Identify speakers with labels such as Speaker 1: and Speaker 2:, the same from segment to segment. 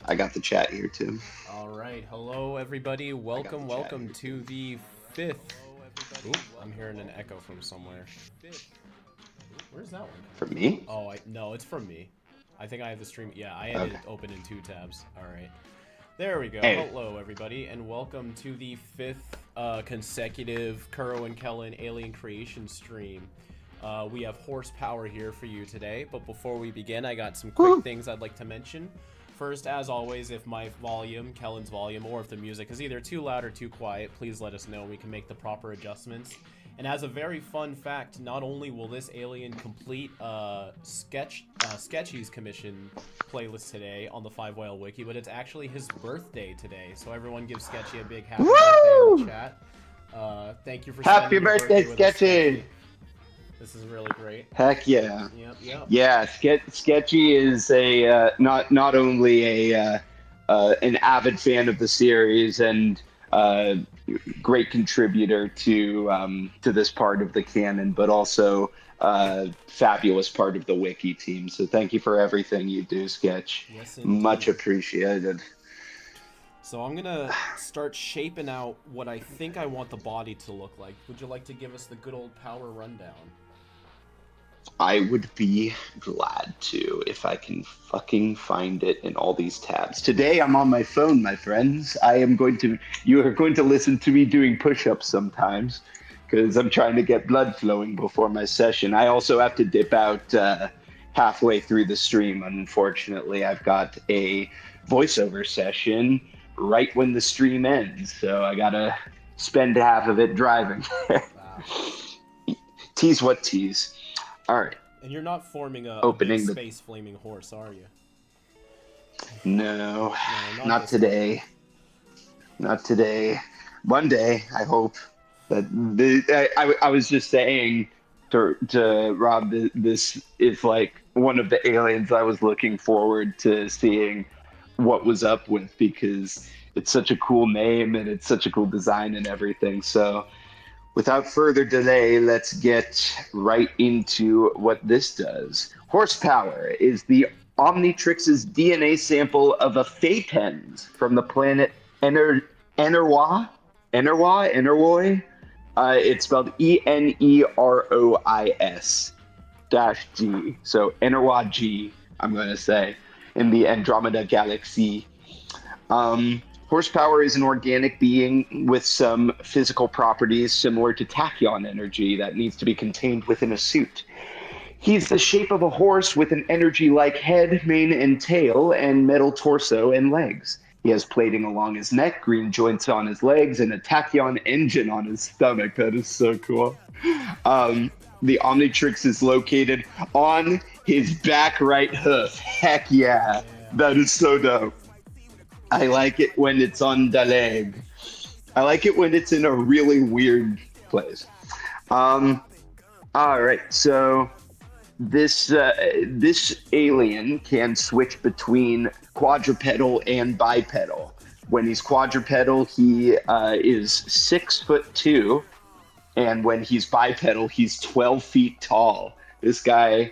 Speaker 1: I got the chat here too.
Speaker 2: All right, hello everybody.
Speaker 1: I got the chat
Speaker 2: Welcome
Speaker 1: here
Speaker 2: to
Speaker 1: too.
Speaker 2: the fifth. Oop, I'm hearing an echo from somewhere. Where's that one coming
Speaker 1: From
Speaker 2: from?
Speaker 1: me?
Speaker 2: Oh, no, it's from me. I think I have the stream. Yeah, I had
Speaker 1: Okay.
Speaker 2: it open in two tabs. All right, there we go.
Speaker 1: Hey,
Speaker 2: Hello everybody, and welcome to the fifth consecutive Kuro and Kellen Alien Creation stream. We have horsepower here for you today, but before we begin, I got some quick
Speaker 1: woo!
Speaker 2: things I'd like to mention. First, as always, if my volume, Kellen's volume, or if the music is either too loud or too quiet, please let us know. We can make the proper adjustments. And as a very fun fact, not only will this alien complete Sketchy's commission playlist today on the Five Whale Wiki, but it's actually his birthday today. So everyone give Sketchy a big happy birthday in the
Speaker 1: Woo!
Speaker 2: chat. Thank you for
Speaker 1: Happy
Speaker 2: spending your
Speaker 1: birthday,
Speaker 2: birthday with us,
Speaker 1: Sketchy!
Speaker 2: Sketchy. This is really great.
Speaker 1: Heck yeah.
Speaker 2: Yep, yep.
Speaker 1: Yeah, Sketchy is a not only an avid fan of the series and uh, great contributor to this part of the canon, but also fabulous part of the wiki team. So thank you for everything you do, Sketch.
Speaker 2: Yes,
Speaker 1: Much
Speaker 2: indeed.
Speaker 1: appreciated.
Speaker 2: So I'm gonna start shaping out what I think I want the body to look like. Would you like to give us the good old power rundown?
Speaker 1: I would be glad to if I can fucking find it in all these tabs. Today I'm on my phone, my friends. You are going to listen to me doing push-ups sometimes because I'm trying to get blood flowing before my session. I also have to dip out halfway through the stream. Unfortunately, I've got a voiceover session right when the stream ends, so I gotta spend half of it driving.
Speaker 2: Wow.
Speaker 1: Tease what tease. All right.
Speaker 2: And you're not forming a big
Speaker 1: Opening the
Speaker 2: space flaming horse, are you?
Speaker 1: No,
Speaker 2: No, not
Speaker 1: not
Speaker 2: this time.
Speaker 1: today. Not today. One day, I hope. But I was just saying to Rob that this is like one of the aliens I was looking forward to seeing what was up with because it's such a cool name and it's such a cool design and everything. So without further delay, let's get right into what this does. Horsepower is the Omnitrix's DNA sample of a Phaetons from the planet Enerwa. Eneroi. It's spelled Enerois dash G. So Enerwa G, I'm going to say, in the Andromeda Galaxy. Horsepower is an organic being with some physical properties similar to tachyon energy that needs to be contained within a suit. He's the shape of a horse with an energy like head, mane, and tail, and metal torso and legs. He has plating along his neck, green joints on his legs, and a tachyon engine on his stomach. That is so cool. Um, the Omnitrix is located on his back right hoof. Heck yeah.
Speaker 2: Yeah.
Speaker 1: That is so dope. I like it when it's on the leg. I like it when it's in a really weird place. Um, all right, so this alien can switch between quadrupedal and bipedal. When he's quadrupedal, he is 6'2", and when he's bipedal, he's 12 feet tall. This guy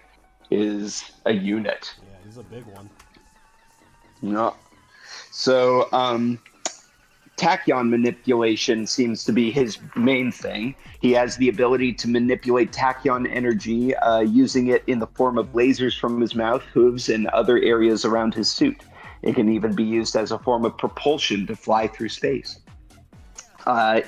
Speaker 1: is a unit.
Speaker 2: Yeah, he's a big one.
Speaker 1: No. So, tachyon manipulation seems to be his main thing. He has the ability to manipulate tachyon energy using it in the form of lasers from his mouth, hooves, and other areas around his suit. It can even be used as a form of propulsion to fly through space. Uh,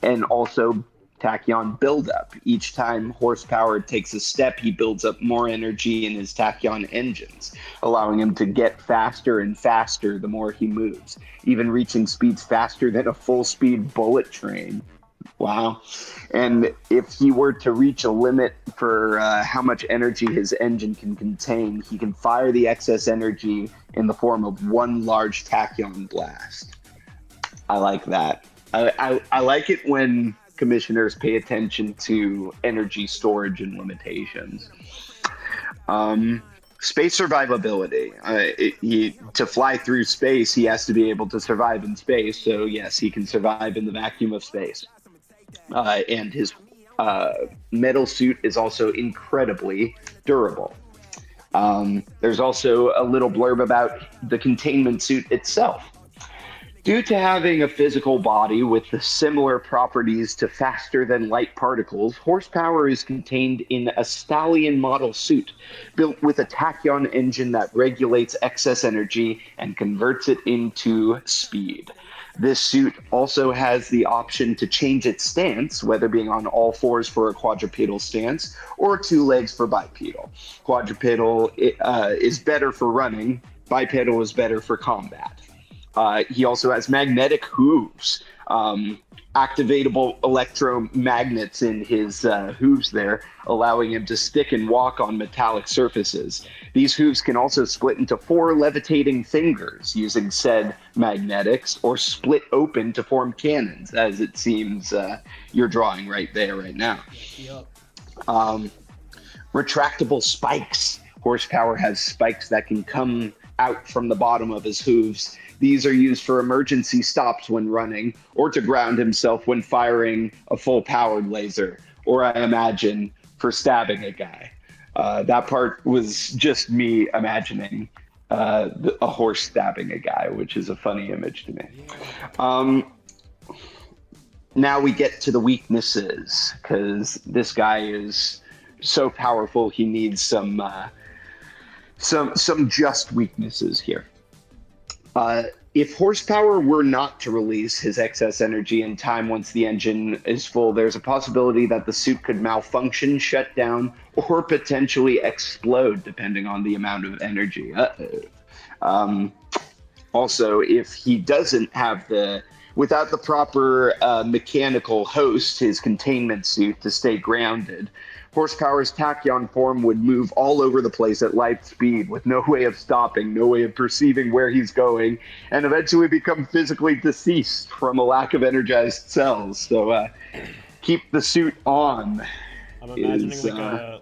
Speaker 1: and also tachyon buildup. Each time horsepower takes a step, he builds up more energy in his tachyon engines, allowing him to get faster and faster the more he moves, even reaching speeds faster than a full speed bullet train. Wow. And if he were to reach a limit for how much energy his engine can contain, he can fire the excess energy in the form of one large tachyon blast. I like that. I like it when commissioners pay attention to energy storage and limitations. Um, Space survivability. To fly through space, he has to be able to survive in space. So yes, he can survive in the vacuum of space. And his uh, metal suit is also incredibly durable. There's also a little blurb about the containment suit itself. Due to having a physical body with the similar properties to faster than light particles, horsepower is contained in a stallion model suit built with a tachyon engine that regulates excess energy and converts it into speed. This suit also has the option to change its stance, whether being on all fours for a quadrupedal stance or two legs for bipedal. Quadrupedal is better for running, bipedal is better for combat. He also has magnetic hooves, activatable electromagnets in his hooves there, allowing him to stick and walk on metallic surfaces. These hooves can also split into 4 levitating fingers using said magnetics, or split open to form cannons, as it seems you're drawing right there, right now.
Speaker 2: Yep.
Speaker 1: Retractable spikes. Horsepower has spikes that can come out from the bottom of his hooves. These are used for emergency stops when running, or to ground himself when firing a full-powered laser, or I imagine for stabbing a guy. That part was just me imagining a horse stabbing a guy, which is a funny image to me. Now we get to the weaknesses, because this guy is so powerful. He needs some just weaknesses here. If horsepower were not to release his excess energy in time once the engine is full, there's a possibility that the suit could malfunction, shut down, or potentially explode, depending on the amount of energy. Also, if he doesn't have without the proper mechanical host, his containment suit, to stay grounded, Horsepower's tachyon form would move all over the place at light speed with no way of stopping, no way of perceiving where he's going, and eventually become physically deceased from a lack of energized cells. So keep the suit on.
Speaker 2: I'm imagining a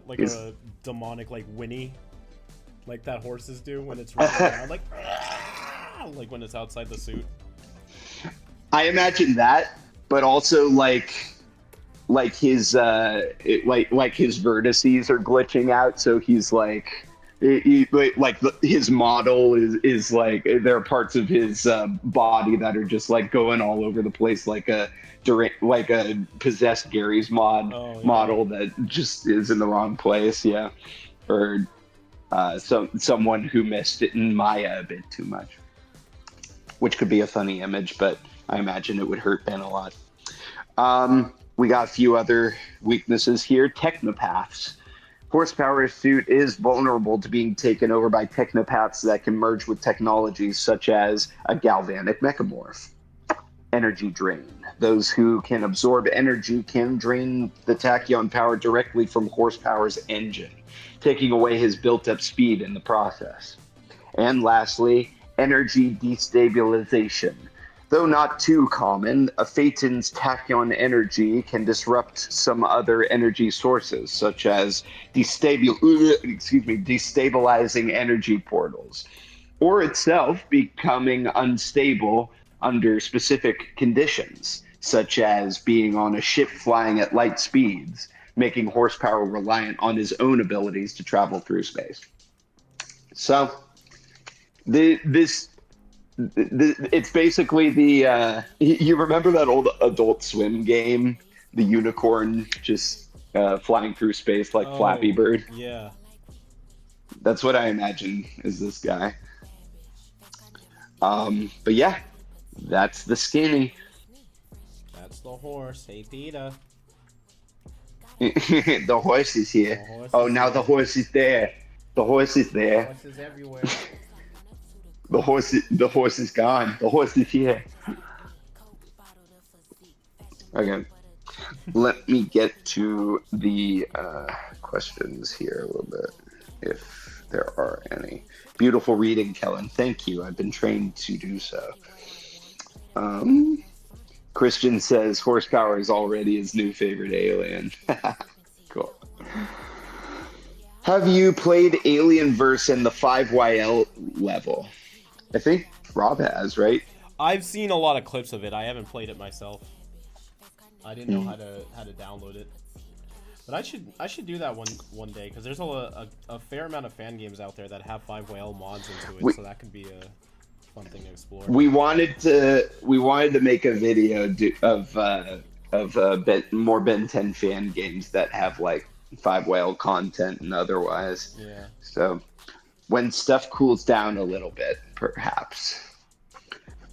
Speaker 2: demonic whinny, like that horses do when it's running around, like when it's outside the suit.
Speaker 1: I imagine that, but also like his his vertices are glitching out, so he's his model is like, there are parts of his body that are just like going all over the place, like a possessed Gary's model that just is in the wrong place, or someone who missed it in Maya a bit too much, which could be a funny image, but I imagine it would hurt Ben a lot. We got a few other weaknesses here. Technopaths. Horsepower suit is vulnerable to being taken over by technopaths that can merge with technologies such as a galvanic mechamorph. Energy drain. Those who can absorb energy can drain the tachyon power directly from Horsepower's engine, taking away his built-up speed in the process. And lastly, energy destabilization. Though not too common, a Phaeton's tachyon energy can disrupt some other energy sources, such as destabilizing energy portals, or itself becoming unstable under specific conditions, such as being on a ship flying at light speeds, making Horsepower reliant on his own abilities to travel through space. So, it's basically you remember that old Adult Swim game, the unicorn just flying through space like Flappy Bird?
Speaker 2: Yeah.
Speaker 1: That's what I imagine is this guy. But yeah, that's the skinny.
Speaker 2: That's the horse. Hey, Peter.
Speaker 1: The horse is here. Now the horse is there. The horse is there.
Speaker 2: The horse is everywhere.
Speaker 1: The horse is gone. The horse is here. Okay. Let me get to the questions here a little bit, if there are any. Beautiful reading, Kellen. Thank you. I've been trained to do so. Christian says Horsepower is already his new favorite alien. Cool. Have you played Alienverse in the 5YL level? I think Rob has, right?
Speaker 2: I've seen a lot of clips of it. I haven't played it myself. I didn't know how to download it. But I should do that one day because there's a fair amount of fan games out there that have 5YL mods into it, so that could be a fun thing to explore.
Speaker 1: We wanted to make a video of more Ben 10 fan games that have like 5 whale content and otherwise.
Speaker 2: Yeah.
Speaker 1: So when stuff cools down a little bit, perhaps.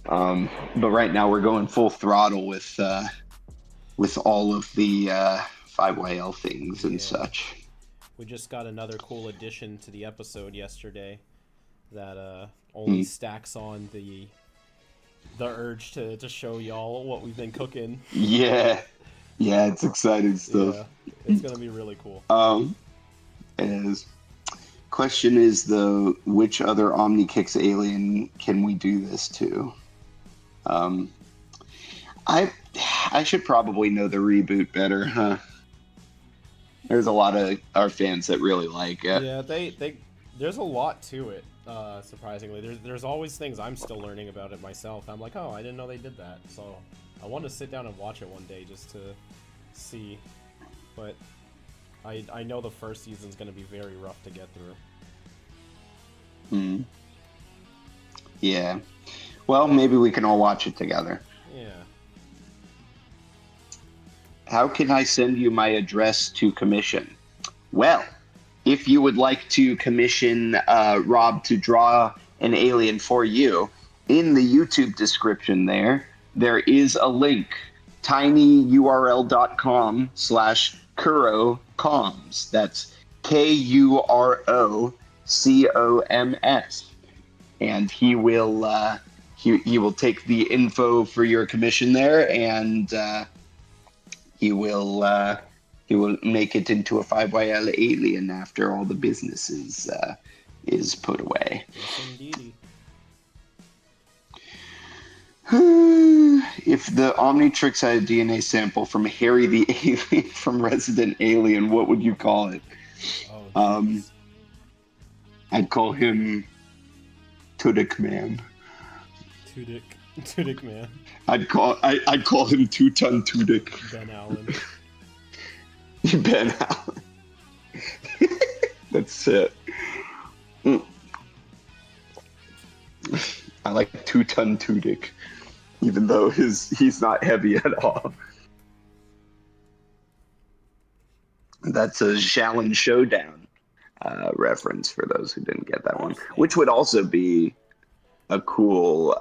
Speaker 1: But right now we're going full throttle with all of the 5YL things and such.
Speaker 2: We just got another cool addition to the episode yesterday that only stacks on the urge to show y'all what we've been cooking.
Speaker 1: Yeah, it's exciting stuff.
Speaker 2: Yeah, it's gonna be really cool.
Speaker 1: It is. Question is though, which other OmniKicks alien can we do this to? I should probably know the reboot better, huh? There's a lot of our fans that really like it.
Speaker 2: Yeah, there's a lot to it. Surprisingly, there's always things I'm still learning about it myself. I'm like, oh, I didn't know they did that. So I want to sit down and watch it one day just to see. But I know the first season's going to be very rough to get through.
Speaker 1: Yeah. Well, maybe we can all watch it together.
Speaker 2: Yeah.
Speaker 1: How can I send you my address to commission? Well, if you would like to commission Rob to draw an alien for you, in the YouTube description there is a link, tinyurl.com/KuroComs. That's KuroComs. And he will take the info for your commission there, and he will make it into a 5YL alien after all the business is put away.
Speaker 2: Yes, indeedy.
Speaker 1: If the Omnitrix had a DNA sample from Harry the Alien from Resident Alien, what would you call it?
Speaker 2: Oh,
Speaker 1: I'd call him Tudyk Man.
Speaker 2: Tudyk Man.
Speaker 1: I'd call him 2-ton Tudyk.
Speaker 2: Ben Allen.
Speaker 1: Ben Allen. That's it. I like 2-ton Tudyk, even though he's not heavy at all. That's a Shaolin Showdown reference for those who didn't get that one, which would also be a cool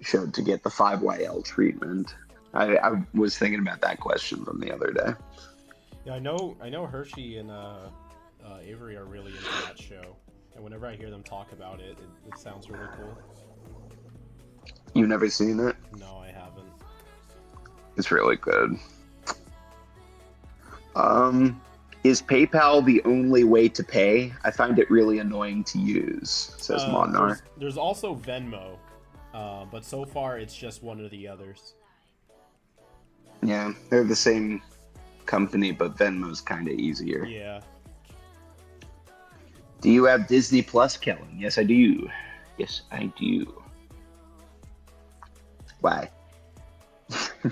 Speaker 1: show to get the 5YL treatment. I was thinking about that question from the other day.
Speaker 2: Yeah, I know Hershey and Avery are really into that show, and whenever I hear them talk about it, it sounds really cool.
Speaker 1: You've never seen it?
Speaker 2: No, I haven't.
Speaker 1: It's really good. Is PayPal the only way to pay? I find it really annoying to use, says Monar.
Speaker 2: There's also Venmo, but so far it's just one of the others.
Speaker 1: Yeah, they're the same company, but Venmo's kind of easier.
Speaker 2: Yeah.
Speaker 1: Do you have Disney Plus, Kellen? Yes, I do. Yes, I do. Why?
Speaker 2: Can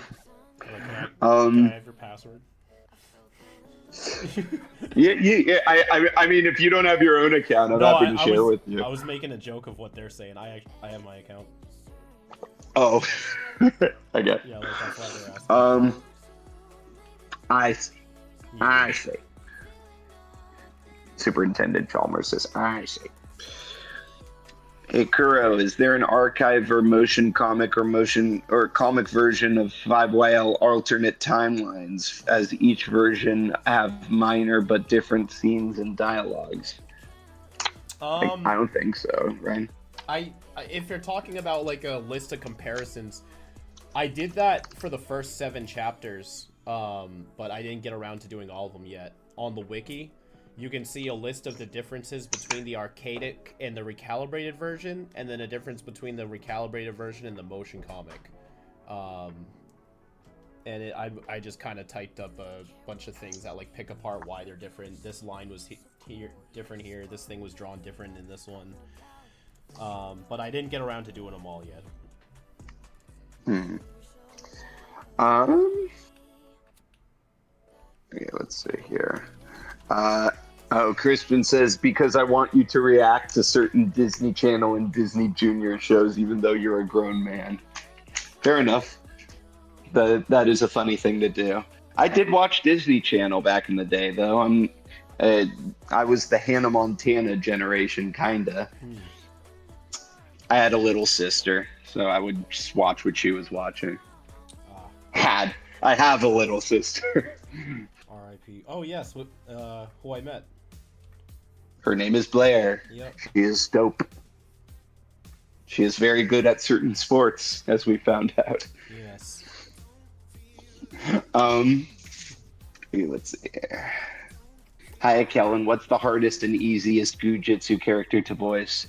Speaker 2: I have your password?
Speaker 1: Yeah. I mean, if you don't have your own account, I'm happy to share with you.
Speaker 2: I was making a joke of what they're saying. I have my account.
Speaker 1: Oh, I get.
Speaker 2: Yeah, like that's why they're asking.
Speaker 1: I see.
Speaker 2: Yeah.
Speaker 1: I see. Superintendent Chalmers says, I see. Hey, Kuro, is there an archive or motion comic or comic version of 5YL alternate timelines, as each version have minor but different scenes and dialogues? I don't think so, right?
Speaker 2: If you're talking about like a list of comparisons, I did that for the first 7 chapters, but I didn't get around to doing all of them yet. On the wiki, you can see a list of the differences between the arcadic and the recalibrated version, and then a difference between the recalibrated version and the motion comic. And I just kind of typed up a bunch of things that like pick apart why they're different. This line was here different here. This thing was drawn different in this one. But I didn't get around to doing them all yet.
Speaker 1: Okay, let's see here. Crispin says, because I want you to react to certain Disney Channel and Disney Junior shows, even though you're a grown man. Fair enough. That is a funny thing to do. I did watch Disney Channel back in the day, though. Uh, I was the Hannah Montana generation, kinda. I had a little sister, so I would just watch what she was watching. I have a little sister.
Speaker 2: R.I.P. Oh yes, who I met.
Speaker 1: Her name is Blair.
Speaker 2: Yep.
Speaker 1: She is dope. She is very good at certain sports, as we found out.
Speaker 2: Yes.
Speaker 1: Let's see here. Hi, Kellen. What's the hardest and easiest Gujitsu character to voice?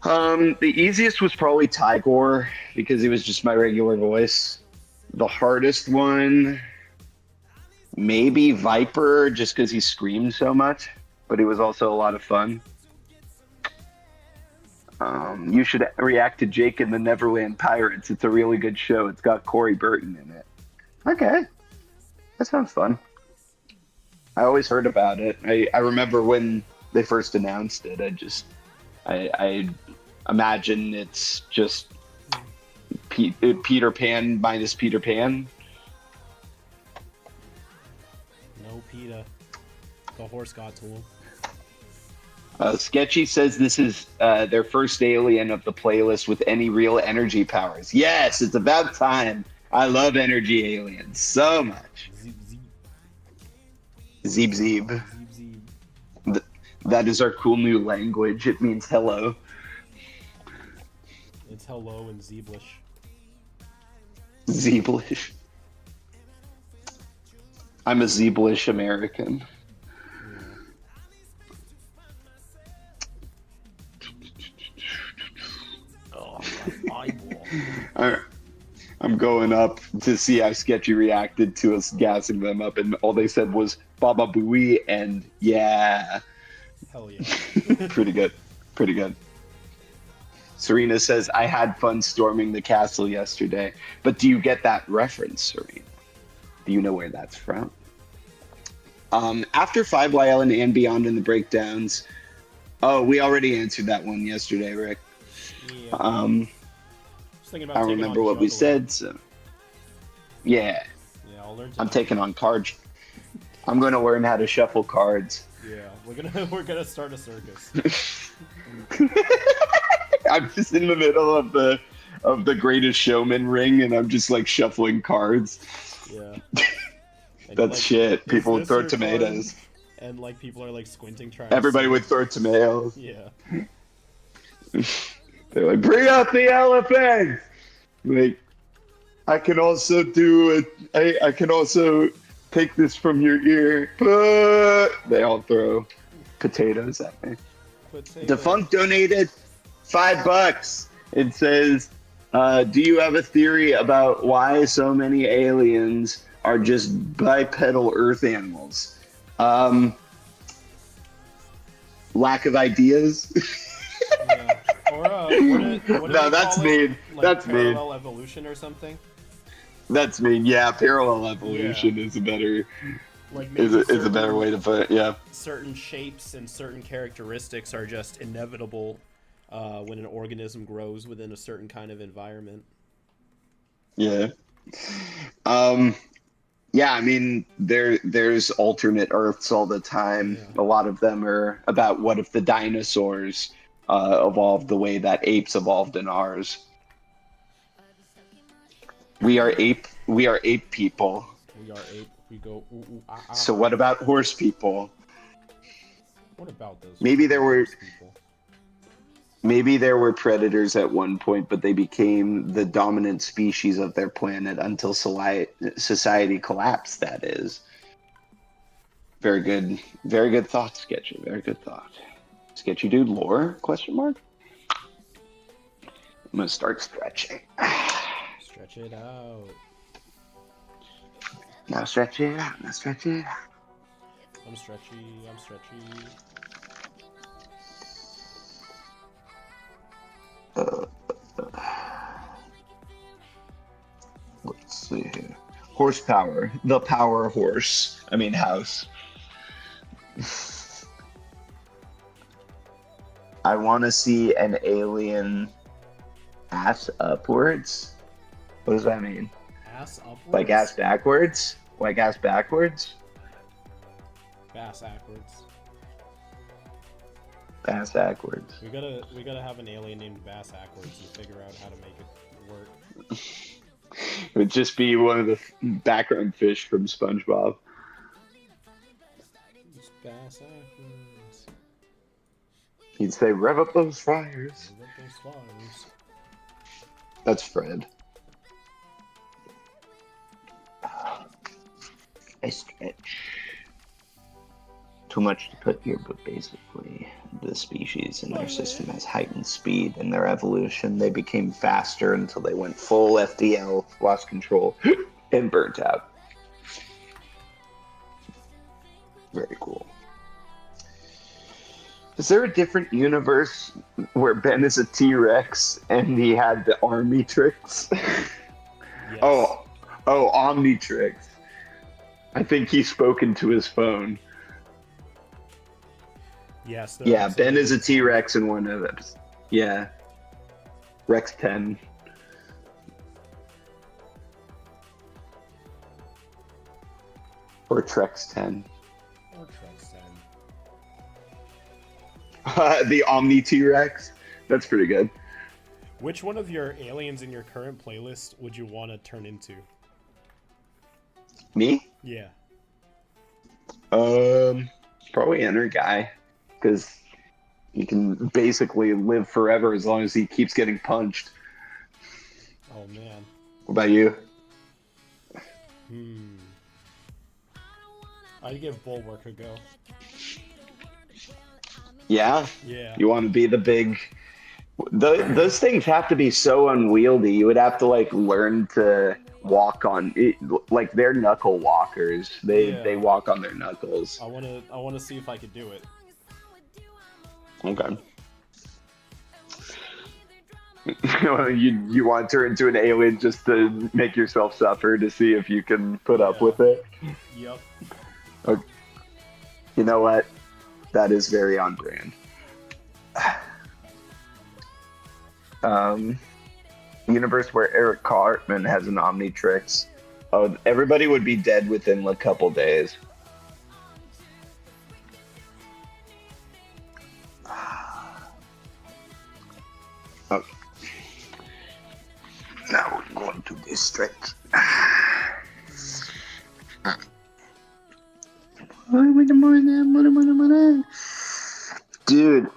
Speaker 1: The easiest was probably Tigor, because he was just my regular voice. The hardest one, maybe Viper, just because he screamed so much, but he was also a lot of fun. You should react to Jake and the Neverland Pirates. It's a really good show. It's got Corey Burton in it. Okay. That sounds fun. I always heard about it. I remember when they first announced it. I imagine it's just Peter Pan minus Peter Pan.
Speaker 2: No PETA. The horse got to him.
Speaker 1: Sketchy says this is their first alien of the playlist with any real energy powers. Yes, it's about time. I love energy aliens so much.
Speaker 2: Zeeb zeeb.
Speaker 1: Zeeb zeeb.
Speaker 2: Zeeb zeeb.
Speaker 1: That is our cool new language. It means hello.
Speaker 2: It's hello in Zeeblish.
Speaker 1: Zeeblish. I'm a Zeeblish American.
Speaker 2: Oh, my eyeball.
Speaker 1: I'm going up to see how Sketchy reacted to us gassing them up, and all they said was Baba Booey and yeah.
Speaker 2: Hell yeah.
Speaker 1: Pretty good. Pretty good. Serena says, I had fun storming the castle yesterday. But do you get that reference, Serena? Do you know where that's from? After 5YL and Beyond in the breakdowns. Oh, we already answered that one yesterday, Rick.
Speaker 2: Yeah. Just thinking about
Speaker 1: I remember what we said, so yeah.
Speaker 2: Yeah, I'll learn.
Speaker 1: I'm taking on cards. I'm going to learn how to shuffle cards.
Speaker 2: Yeah, we're gonna start a circus.
Speaker 1: I'm just in the middle of the Greatest Showman ring, and I'm just like shuffling cards.
Speaker 2: Yeah.
Speaker 1: That's
Speaker 2: like,
Speaker 1: shit. People would throw
Speaker 2: your
Speaker 1: tomatoes.
Speaker 2: card? And like people are like squinting, trying.
Speaker 1: Everybody
Speaker 2: to
Speaker 1: would throw tomatoes.
Speaker 2: Yeah.
Speaker 1: They're like, bring out the elephant. Like, I can also do it. I can also take this from your ear. They all throw potatoes at me. Defunct donated $5. It says, do you have a theory about why so many aliens are just bipedal earth animals? Lack of ideas.
Speaker 2: Yeah. Or what
Speaker 1: No, that's mean.
Speaker 2: Like
Speaker 1: that's mean.
Speaker 2: parallel evolution or something.
Speaker 1: That's mean. Yeah, parallel evolution is a better
Speaker 2: like
Speaker 1: is a better way to put it. Yeah.
Speaker 2: Certain shapes and certain characteristics are just inevitable when an organism grows within a certain kind of environment.
Speaker 1: Yeah. Yeah, I mean, there's alternate Earths all the time.
Speaker 2: Yeah.
Speaker 1: A lot of them are about what if the dinosaurs evolved the way that apes evolved in ours. We are ape people.
Speaker 2: We are ape. We go ooh, ooh, ah, ah.
Speaker 1: So what about horse people?
Speaker 2: What about those?
Speaker 1: Maybe there were
Speaker 2: people?
Speaker 1: Maybe there were predators at one point, but they became the dominant species of their planet until society collapsed, that is. Very good thought, Sketchy. Very good thought. Sketchy dude lore? Question mark? I'm gonna start stretching.
Speaker 2: Stretch it out.
Speaker 1: Now stretch it out. Now stretch it out.
Speaker 2: I'm stretchy.
Speaker 1: Let's see here. Horsepower. The power horse. I mean house. I want to see an alien ass upwards. What does that mean?
Speaker 2: Ass upwards?
Speaker 1: Like ass backwards? Like ass backwards?
Speaker 2: Bass backwards.
Speaker 1: Ass backwards.
Speaker 2: We gotta have an alien named Bass backwards and figure out how to make it work.
Speaker 1: It would just be one of the background fish from SpongeBob.
Speaker 2: It's Bass backwards.
Speaker 1: He'd say, "Rev up those fires."
Speaker 2: Rev up those fires.
Speaker 1: That's Fred. I stretch. Too much to put here, but basically, the species in their system has heightened speed in their evolution. They became faster until they went full FDL, lost control, and burnt out. Very cool. Is there a different universe where Ben is a T-Rex and he had the army tricks?
Speaker 2: Yes.
Speaker 1: Oh, Omnitrix. I think he's spoken to his phone.
Speaker 2: Yes.
Speaker 1: Yeah, Ben is a T-Rex in one of them. Yeah. Rex 10. Or Trex 10.
Speaker 2: Or Trex 10.
Speaker 1: The Omni T-Rex. That's pretty good.
Speaker 2: Which one of your aliens in your current playlist would you want to turn into?
Speaker 1: Me?
Speaker 2: Yeah.
Speaker 1: Probably Enter Guy. Because he can basically live forever as long as he keeps getting punched.
Speaker 2: Oh, man.
Speaker 1: What about you?
Speaker 2: I'd give Bulwark a go.
Speaker 1: Yeah?
Speaker 2: Yeah.
Speaker 1: You want to be the big... Those things have to be so unwieldy. You would have to, like, learn to walk on... Like, they're knuckle walkers. They walk on their knuckles.
Speaker 2: I wanna see if I could do it.
Speaker 1: Okay. you want to turn into an alien just to make yourself suffer to see if you can put up with it?
Speaker 2: Yep.
Speaker 1: Okay. You know what? That is very on brand. Universe where Eric Cartman has an Omnitrix. Oh, everybody would be dead within a couple days. Okay. Now we're going to district. Dude,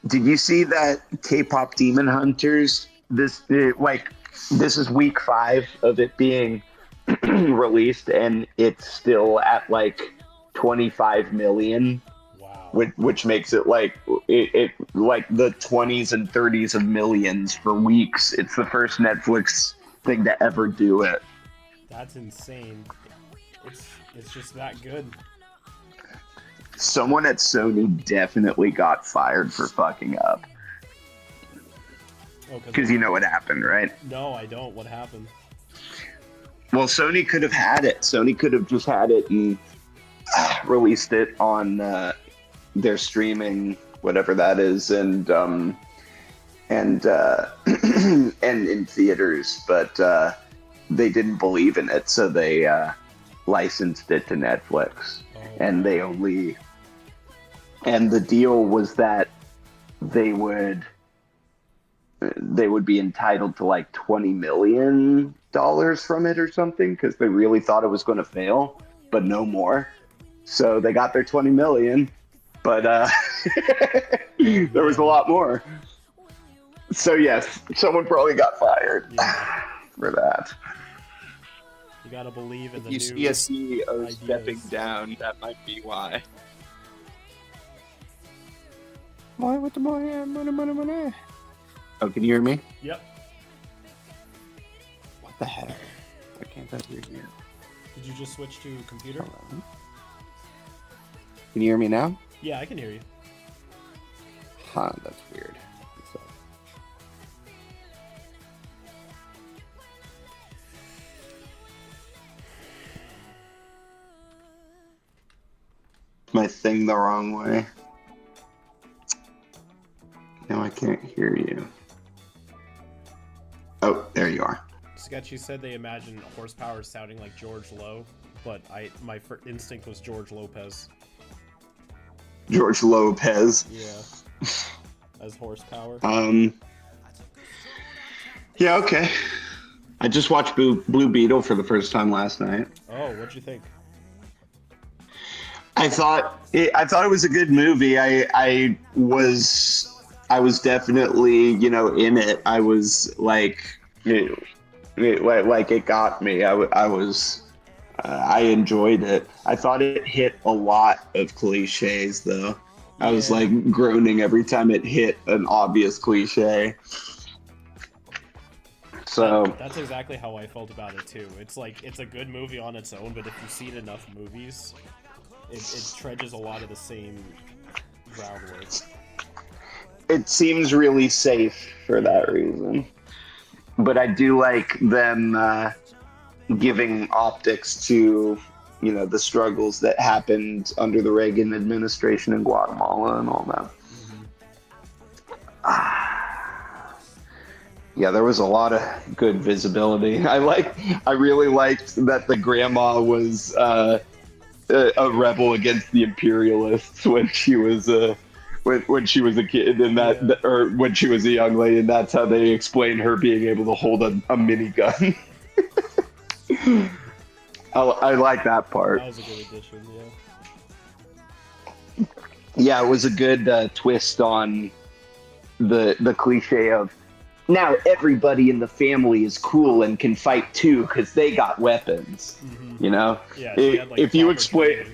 Speaker 1: did you see that K-pop Demon Hunters? This is week 5 of it being released, and it's still at like 25 million. Which makes it like it like the 20s and 30s of millions for weeks. It's the first Netflix thing to ever do it.
Speaker 2: That's insane. It's just that good.
Speaker 1: Someone at Sony definitely got fired for fucking up. Because you know what happened, right?
Speaker 2: No, I don't. What happened?
Speaker 1: Well, Sony could have had it. Sony could have just had it and released it on their streaming, whatever that is, and in theaters, but they didn't believe in it, so they licensed it to Netflix, and the deal was that they would be entitled to like $20 million from it or something, because they really thought it was going to fail, but no more. So they got their 20 million. But there was a lot more. So yes, someone probably got fired for that.
Speaker 2: You gotta believe in the
Speaker 1: new see a CEO
Speaker 2: ideas.
Speaker 1: Stepping down, that might be why. Money. Oh, can you hear me?
Speaker 2: Yep.
Speaker 1: What the heck? Why can't I hear you?
Speaker 2: Did you just switch to computer?
Speaker 1: Hello? Can you hear me now?
Speaker 2: Yeah, I can hear you.
Speaker 1: Huh, that's weird. my thing the wrong way. Now I can't hear you. Oh, there you are.
Speaker 2: Sketchy said they imagine horsepower sounding like George Lowe, but my instinct was George Lopez.
Speaker 1: George Lopez.
Speaker 2: Yeah. As horsepower.
Speaker 1: Yeah, okay. I just watched Blue Beetle for the first time last night.
Speaker 2: Oh, what'd you think?
Speaker 1: I thought it was a good movie. I was definitely, in it. I was like, it got me. I enjoyed it. I thought it hit a lot of cliches, though. I was like groaning every time it hit an obvious cliche. So
Speaker 2: that's exactly how I felt about it too. It's like it's a good movie on its own, but if you've seen enough movies, it treads a lot of the same groundwork.
Speaker 1: It seems really safe for that reason. But I do like them giving optics to, the struggles that happened under the Reagan administration in Guatemala and all that. Yeah, there was a lot of good visibility. I really liked that the grandma was a rebel against the imperialists when she was when she was a kid, and or when she was a young lady, and that's how they explain her being able to hold a minigun. I like that part.
Speaker 2: That was a good addition,
Speaker 1: yeah. Yeah, it was a good twist on the cliche of, now everybody in the family is cool and can fight too because they got weapons.
Speaker 2: Mm-hmm.
Speaker 1: Yeah,
Speaker 2: had, like,
Speaker 1: if you explain,
Speaker 2: training.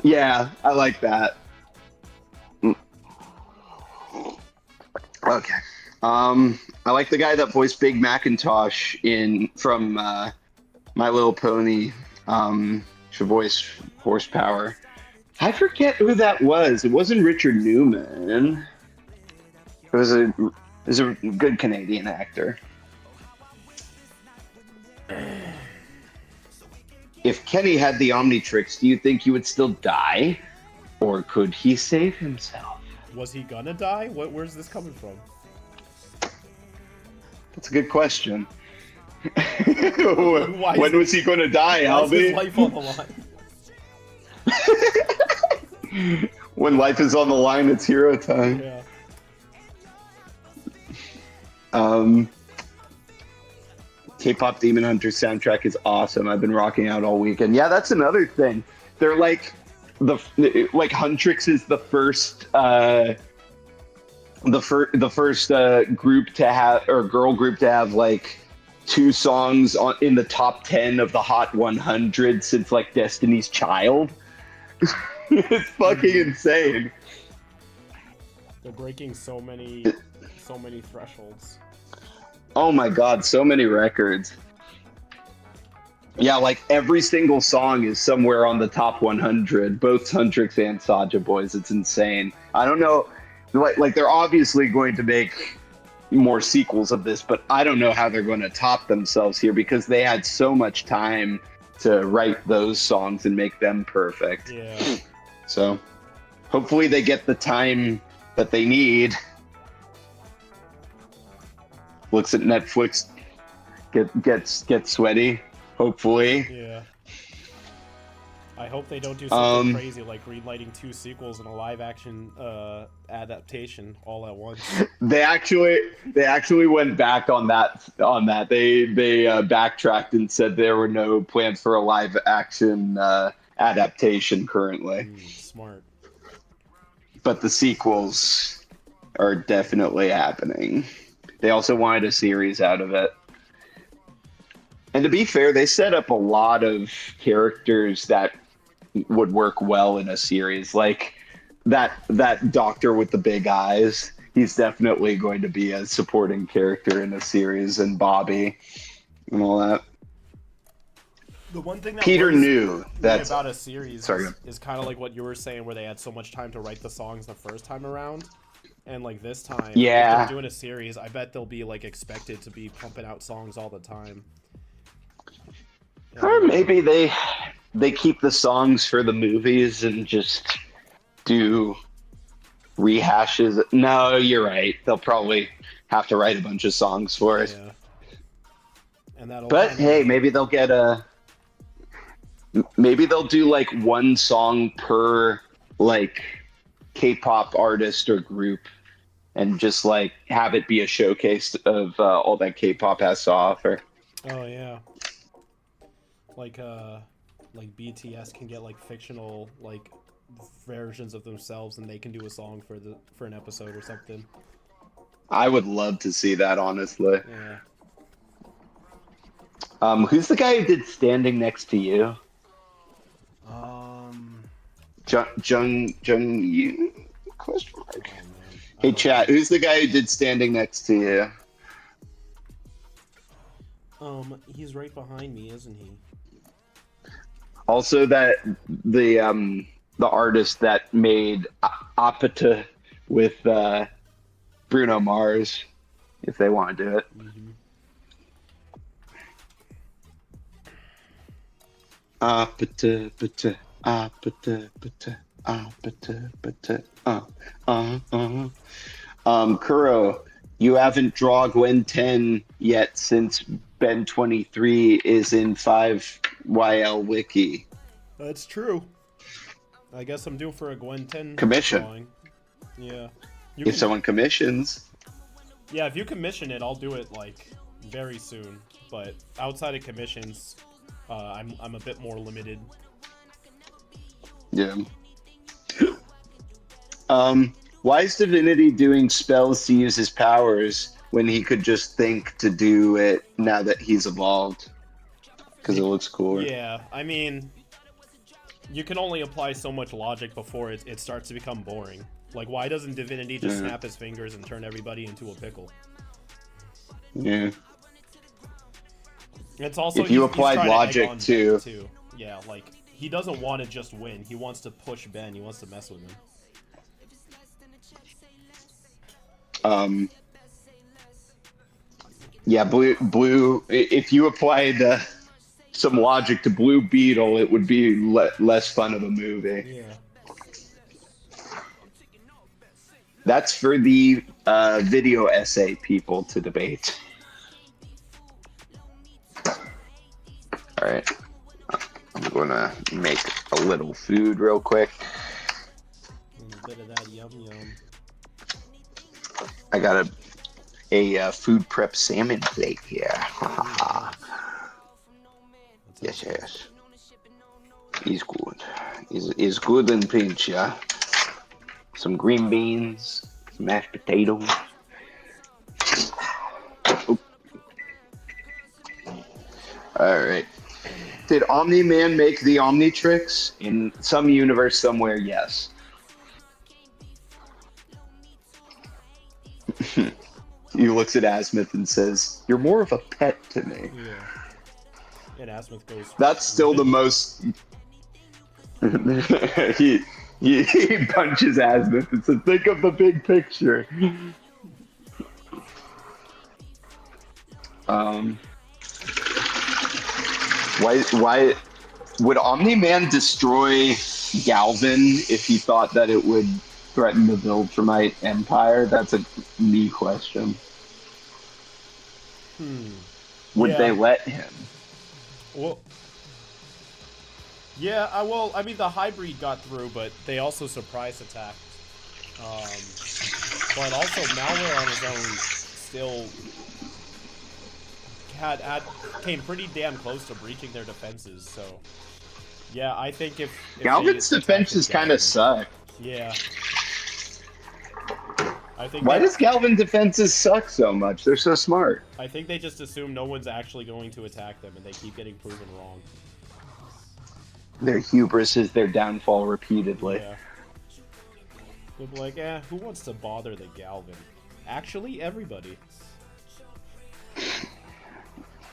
Speaker 1: Yeah, I like that. Okay, I like the guy that voiced Big Macintosh from My Little Pony. Should voice Horsepower. I forget who that was. It wasn't Richard Newman. It was a good Canadian actor. If Kenny had the Omnitrix, do you think he would still die? Or could he save himself?
Speaker 2: Was he gonna die? Where's this coming from?
Speaker 1: That's a good question. When was he going to die, Albie?
Speaker 2: Why is his life on the line?
Speaker 1: When life is on the line, it's hero time.
Speaker 2: Yeah.
Speaker 1: K-pop Demon Hunter soundtrack is awesome. I've been rocking out all weekend. Yeah, that's another thing. They're like Huntrix is the first group to have, or girl group to have, like 2 songs in the top 10 of the Hot 100 since like Destiny's Child. It's fucking insane.
Speaker 2: They're breaking so many thresholds.
Speaker 1: Oh my god, so many records. Yeah, like every single song is somewhere on the top 100, both Huntrix and Saja Boys. It's insane. I don't know, like they're obviously going to make more sequels of this, but I don't know how they're going to top themselves here because they had so much time to write those songs and make them perfect.
Speaker 2: Yeah.
Speaker 1: So hopefully they get the time that they need. Looks at Netflix, get sweaty, hopefully.
Speaker 2: Yeah. I hope they don't do something crazy like greenlighting 2 sequels and a live-action adaptation all at once.
Speaker 1: They actually went back on that. They backtracked and said there were no plans for a live-action adaptation currently.
Speaker 2: Smart.
Speaker 1: But the sequels are definitely happening. They also wanted a series out of it. And to be fair, they set up a lot of characters that would work well in a series. Like that doctor with the big eyes. He's definitely going to be a supporting character in a series, and Bobby and all that.
Speaker 2: The one thing that
Speaker 1: Peter knew that
Speaker 2: about a series is kind of like what you were saying, where they had so much time to write the songs the first time around. And like this time, if they're doing a series, I bet they'll be like expected to be pumping out songs all the time.
Speaker 1: Or maybe they they keep the songs for the movies and just do rehashes. No, you're right. They'll probably have to write a bunch of songs for it.
Speaker 2: Yeah. And that'll
Speaker 1: But
Speaker 2: kind
Speaker 1: hey,
Speaker 2: of
Speaker 1: maybe they'll do like one song per like K-pop artist or group and just like have it be a showcase of all that K-pop has to offer.
Speaker 2: oh yeah. Like BTS can get like fictional like versions of themselves and they can do a song for an episode or something.
Speaker 1: I would love to see that, honestly.
Speaker 2: Yeah.
Speaker 1: Who's the guy who did Standing Next to You?
Speaker 2: Um
Speaker 1: Jung Yu? Question mark.
Speaker 2: oh man.
Speaker 1: Hey chat, who's the guy who did Standing Next to You?
Speaker 2: He's right behind me, isn't he?
Speaker 1: Also, that the artist that made Apata with Bruno Mars, if they want to do it.
Speaker 2: Mm-hmm.
Speaker 1: Apata, pata, apata, pata, apata, pata, Kuro, you haven't drawn Gwen 10 yet since Ben 23 is in 5YL Wiki.
Speaker 2: That's true. I guess I'm due for a Gwen 10
Speaker 1: Commission.
Speaker 2: drawing. Yeah.
Speaker 1: If someone commissions.
Speaker 2: Yeah, if you commission it, I'll do it like very soon. But outside of commissions, I'm a bit more limited.
Speaker 1: Yeah. Why is Divinity doing spells to use his powers when he could just think to do it now that he's evolved? Because it looks cooler.
Speaker 2: Yeah, I mean, you can only apply so much logic before it starts to become boring. Like, why doesn't Divinity just snap his fingers and turn everybody into a pickle?
Speaker 1: Yeah.
Speaker 2: It's also
Speaker 1: if you
Speaker 2: he's
Speaker 1: applied
Speaker 2: trying to
Speaker 1: logic
Speaker 2: egg on
Speaker 1: to
Speaker 2: Ben, too. Yeah, like he doesn't want to just win. He wants to push Ben. He wants to mess with him.
Speaker 1: Yeah, blue. If you applied some logic to Blue Beetle, it would be less fun of a movie.
Speaker 2: Yeah.
Speaker 1: That's for the video essay people to debate. All right, I'm gonna make a little food real quick.
Speaker 2: A bit of that yum yum.
Speaker 1: I got a food prep salmon plate here. Yes. He's good. He's good in pinch, yeah. Some green beans, some mashed potatoes. All right. Did Omni-Man make the Omnitrix? In some universe somewhere, yes. He looks at Asmith and says, "You're more of a pet to me."
Speaker 2: Yeah. And Asmith goes.
Speaker 1: That's still the most. he punches Asmith and says, "Think of the big picture." Why would Omni-Man destroy Galvin if he thought that it would threaten the Viltrumite Empire? That's a me question. Would they let him?
Speaker 2: Well, yeah, I mean, the hybrid got through, but they also surprise attacked. But also, Malware on his own still came pretty damn close to breaching their defenses, so... Yeah, I think if
Speaker 1: Galvin's defenses kind of suck.
Speaker 2: Yeah. I think
Speaker 1: Why does Galvin defenses suck so much? They're so smart.
Speaker 2: I think they just assume no one's actually going to attack them, and they keep getting proven wrong.
Speaker 1: Their hubris is their downfall repeatedly.
Speaker 2: Yeah. They'll be like, who wants to bother the Galvin? Actually, everybody.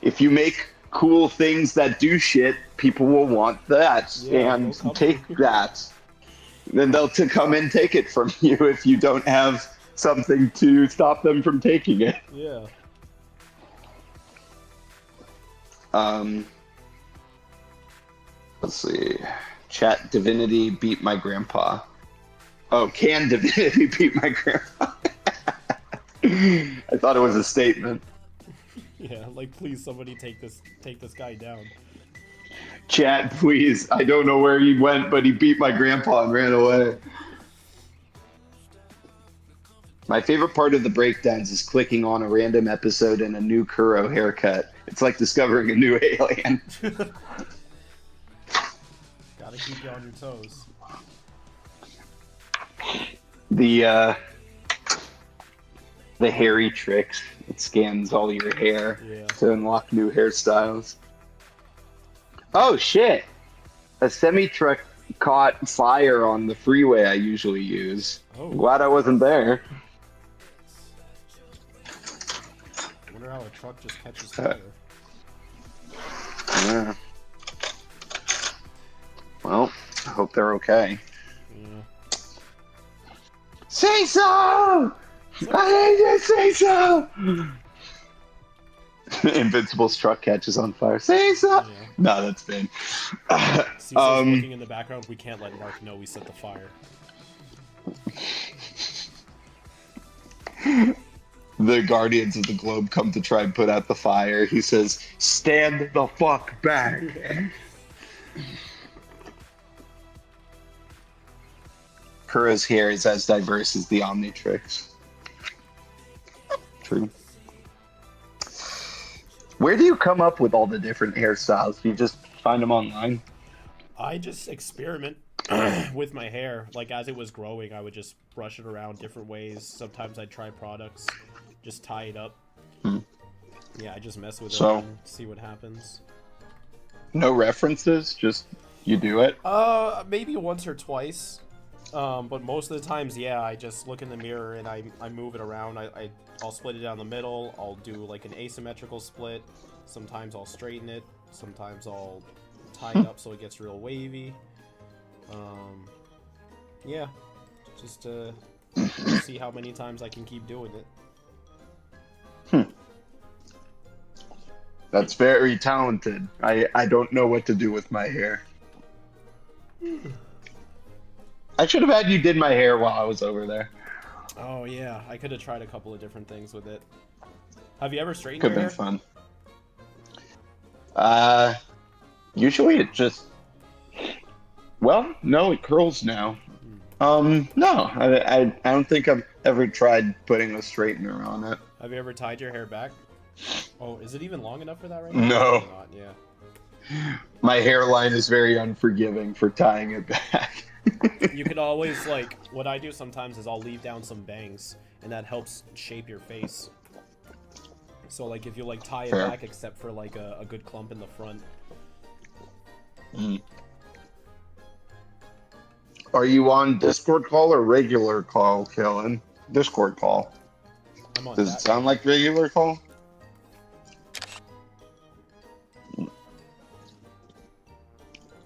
Speaker 1: If you make cool things that do shit, people will want that and take that. Then they'll come and take it from you if you don't have something to stop them from taking it.
Speaker 2: Yeah.
Speaker 1: Let's see. Chat Divinity beat my grandpa. Oh, can Divinity beat my grandpa? I thought it was a statement.
Speaker 2: Yeah, like please somebody take this guy down.
Speaker 1: Chat, please. I don't know where he went, but he beat my grandpa and ran away. My favorite part of the breakdowns is clicking on a random episode and a new Kuro haircut. It's like discovering a new alien.
Speaker 2: Gotta keep you on your toes.
Speaker 1: The hairy tricks. It scans all your hair to unlock new hairstyles. Oh shit! A semi-truck caught fire on the freeway I usually use.
Speaker 2: Oh.
Speaker 1: Glad I wasn't there.
Speaker 2: I wonder how a truck just catches fire.
Speaker 1: Yeah. Well, I hope they're okay.
Speaker 2: Yeah.
Speaker 1: Say so! I need you to say so! Invincible's truck catches on fire. Say so!
Speaker 2: Yeah.
Speaker 1: No, that's been.
Speaker 2: Cecil's looking in the background. We can't let Mark know we set the fire.
Speaker 1: The Guardians of the Globe come to try and put out the fire. He says, "Stand the fuck back." Kuro's hair is as diverse as the Omnitrix. True. Where do you come up with all the different hairstyles? Do you just find them online?
Speaker 2: I just experiment with my hair. Like, as it was growing, I would just brush it around different ways. Sometimes I'd try products, just tie it up. Yeah, I just mess with it and see what happens.
Speaker 1: No references? Just you do it?
Speaker 2: Maybe once or twice. But most of the times, yeah, I just look in the mirror and I move it around. I'll split it down the middle. I'll do like an asymmetrical split. Sometimes I'll straighten it. Sometimes I'll tie it up so it gets real wavy. Yeah, just to see how many times I can keep doing it.
Speaker 1: That's very talented. I don't know what to do with my hair. I should have had you did my hair while I was over there.
Speaker 2: Oh yeah, I could have tried a couple of different things with it. Have you ever straightened
Speaker 1: Could
Speaker 2: your
Speaker 1: have
Speaker 2: hair?
Speaker 1: been fun. Usually it just... Well, no, it curls now. No, I don't think I've ever tried putting a straightener on it.
Speaker 2: Have you ever tied your hair back? Oh, is it even long enough for that right now?
Speaker 1: No.
Speaker 2: Probably not, yeah.
Speaker 1: My hairline is very unforgiving for tying it back.
Speaker 2: You could always, like, what I do sometimes is I'll leave down some bangs, and that helps shape your face. So, like, if you, like, tie it back except for, like, a good clump in the front.
Speaker 1: Are you on Discord call or regular call, Kellen? Discord call. Does it sound like regular call?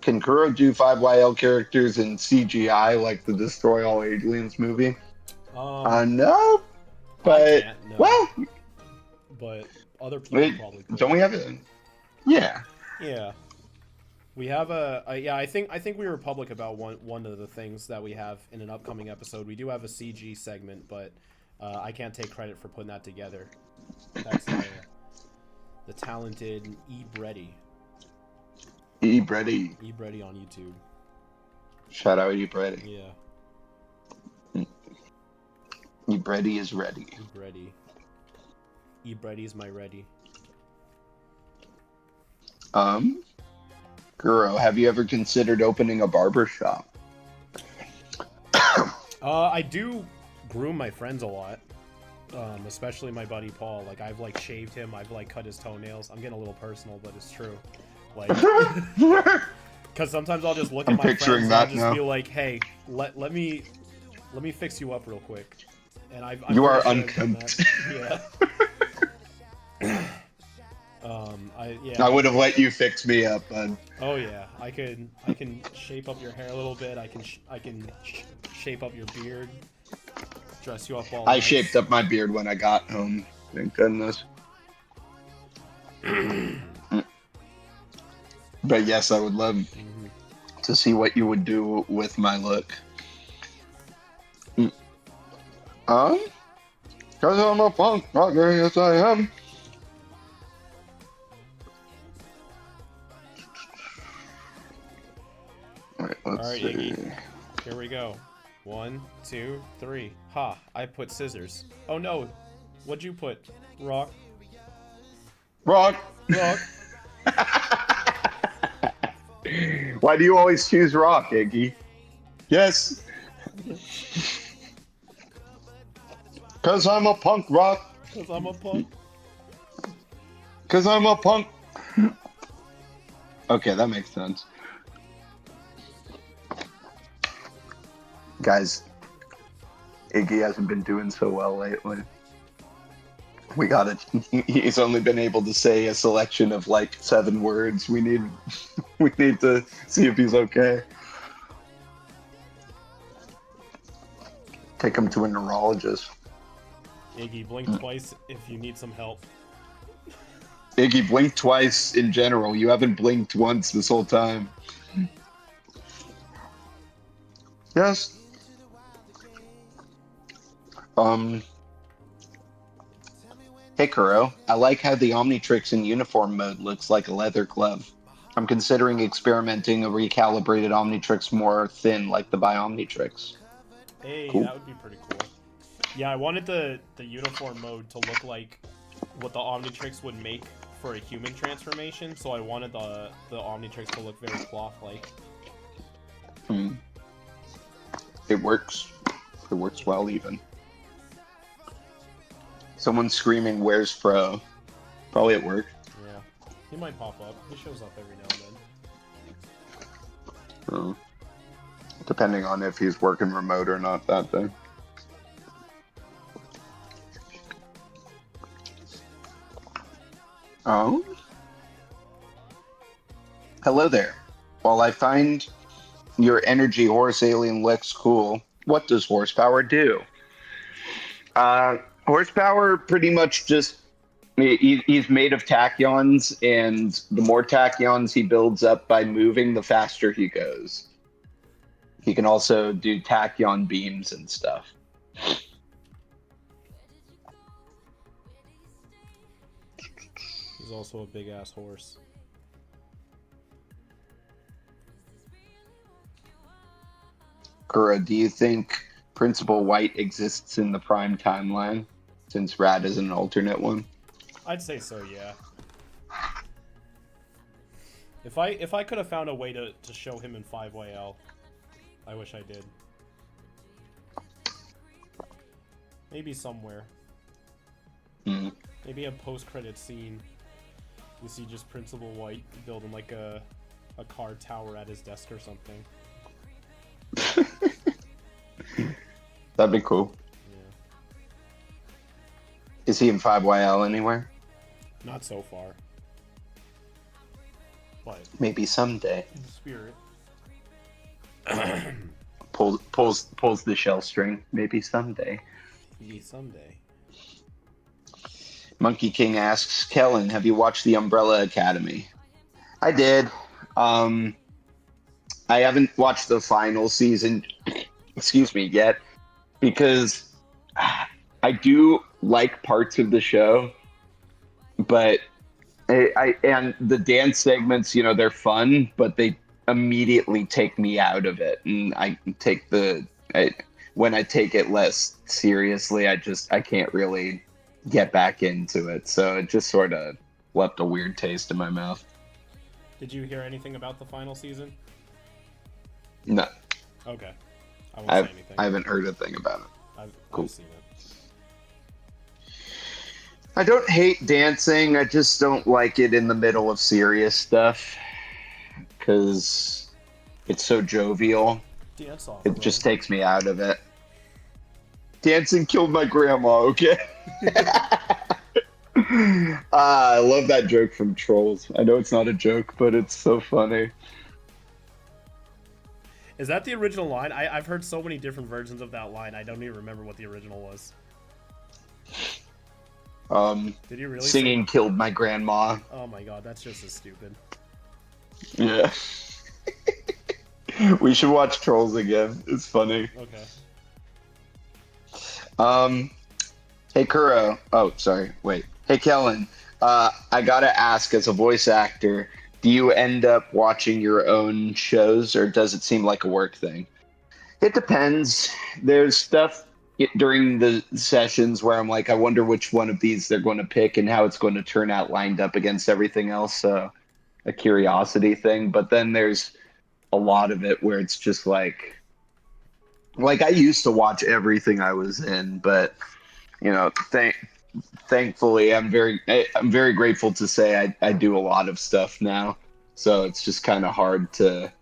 Speaker 1: Can Kuro do 5YL characters in CGI like the Destroy All Aliens movie? No. But,
Speaker 2: no.
Speaker 1: Well.
Speaker 2: But other people probably could.
Speaker 1: Don't we have it? Yeah.
Speaker 2: Yeah. We have yeah, I think we were public about one of the things that we have in an upcoming episode. We do have a CG segment, but I can't take credit for putting that together. That's the talented E-Breddy.
Speaker 1: E-Breddy.
Speaker 2: E-Breddy on YouTube.
Speaker 1: Shout out E-Breddy.
Speaker 2: Yeah.
Speaker 1: E-Breddy is ready.
Speaker 2: E-Breddy. E-Breddy's my ready.
Speaker 1: Kuro, have you ever considered opening a barber shop?
Speaker 2: I do groom my friends a lot. Especially my buddy Paul. Like, I've, like, shaved him. I've, like, cut his toenails. I'm getting a little personal, but it's true. Like, because sometimes I'll just look at my friends and I'll just be like, hey, let me fix you up real quick. And
Speaker 1: you are unkempt.
Speaker 2: Yeah.
Speaker 1: I would have let you fix me up, bud.
Speaker 2: Oh yeah, I can shape up your hair a little bit. I can shape up your beard, dress you up all
Speaker 1: I
Speaker 2: nice.
Speaker 1: shaped up my beard when I got home. Thank goodness. But yes, I would love to see what you would do with my look. Cause I'm a punk rocker, yes I am. Alright, let's
Speaker 2: Alright,
Speaker 1: see.
Speaker 2: Iggy. Here we go. 1, 2, 3. Ha! I put scissors. Oh no! What'd you put? Rock.
Speaker 1: Rock!
Speaker 2: Rock.
Speaker 1: Why do you always choose rock, Iggy? Yes. Cause I'm a punk rock.
Speaker 2: Cause I'm a punk.
Speaker 1: Cause I'm a punk. Okay, that makes sense. Guys, Iggy hasn't been doing so well lately. We got it. He's only been able to say a selection of like 7 words. We need to see if he's okay. Take him to a neurologist.
Speaker 2: Iggy, blink twice if you need some help.
Speaker 1: Iggy, blink twice in general. You haven't blinked once this whole time. Yes. Hey Kuro, I like how the Omnitrix in uniform mode looks like a leather glove. I'm considering experimenting a recalibrated Omnitrix more thin like the Bi-Omnitrix.
Speaker 2: Hey,
Speaker 1: Cool.
Speaker 2: that would be pretty cool. Yeah, I wanted the uniform mode to look like what the Omnitrix would make for a human transformation, so I wanted the Omnitrix to look very cloth-like.
Speaker 1: It works. It works well even. Someone's screaming, "Where's Fro?" Probably at work.
Speaker 2: Yeah. He might pop up. He shows up every now and then.
Speaker 1: Depending on if he's working remote or not that day. Oh? Hello there. While I find your energy horse alien looks cool, what does horsepower do? Horsepower pretty much just he's made of tachyons, and the more tachyons he builds up by moving, the faster he goes. He can also do tachyon beams and stuff.
Speaker 2: He's also a big-ass horse.
Speaker 1: Kuro, do you think Principal White exists in the Prime timeline, since Rad is an alternate one?
Speaker 2: I'd say so, yeah. If I could have found a way to show him in 5YL, I wish I did. Maybe somewhere. Maybe a post-credit scene. You see just Principal White building like a car tower at his desk or something.
Speaker 1: That'd be cool.
Speaker 2: Yeah.
Speaker 1: Is he in 5YL anywhere?
Speaker 2: Not so far. But
Speaker 1: Maybe someday.
Speaker 2: in spirit.
Speaker 1: Pulls the shell string. Maybe someday.
Speaker 2: Maybe someday.
Speaker 1: Monkey King asks, Kellen, have you watched The Umbrella Academy? I did. I haven't watched the final season, yet, because I do like parts of the show, but and the dance segments, they're fun, but they immediately take me out of it, and when I take it less seriously, I can't really get back into it, so it just sort of left a weird taste in my mouth.
Speaker 2: Did you hear anything about the final season?
Speaker 1: No.
Speaker 2: Okay. I won't say anything.
Speaker 1: I haven't heard a thing about it.
Speaker 2: I've seen it.
Speaker 1: I don't hate dancing, I just don't like it in the middle of serious stuff, because it's so jovial.
Speaker 2: Dance off,
Speaker 1: it just takes me out of it. Dancing killed my grandma, okay? I love that joke from Trolls. I know it's not a joke, but it's so funny.
Speaker 2: Is that the original line? I've heard so many different versions of that line, I don't even remember what the original was. Did you really
Speaker 1: singing killed my grandma.
Speaker 2: Oh my god, that's just as stupid.
Speaker 1: Yeah. We should watch Trolls again. It's funny.
Speaker 2: Okay.
Speaker 1: Um, hey Kuro. Oh, sorry. Wait. Hey Kellen. I gotta ask, as a voice actor, do you end up watching your own shows, or does it seem like a work thing? It depends. There's stuff during the sessions where I'm like, I wonder which one of these they're going to pick and how it's going to turn out lined up against everything else. So a curiosity thing. But then there's a lot of it where it's just like I used to watch everything I was in, but thankfully I'm very grateful to say I do a lot of stuff now. So it's just kind of hard to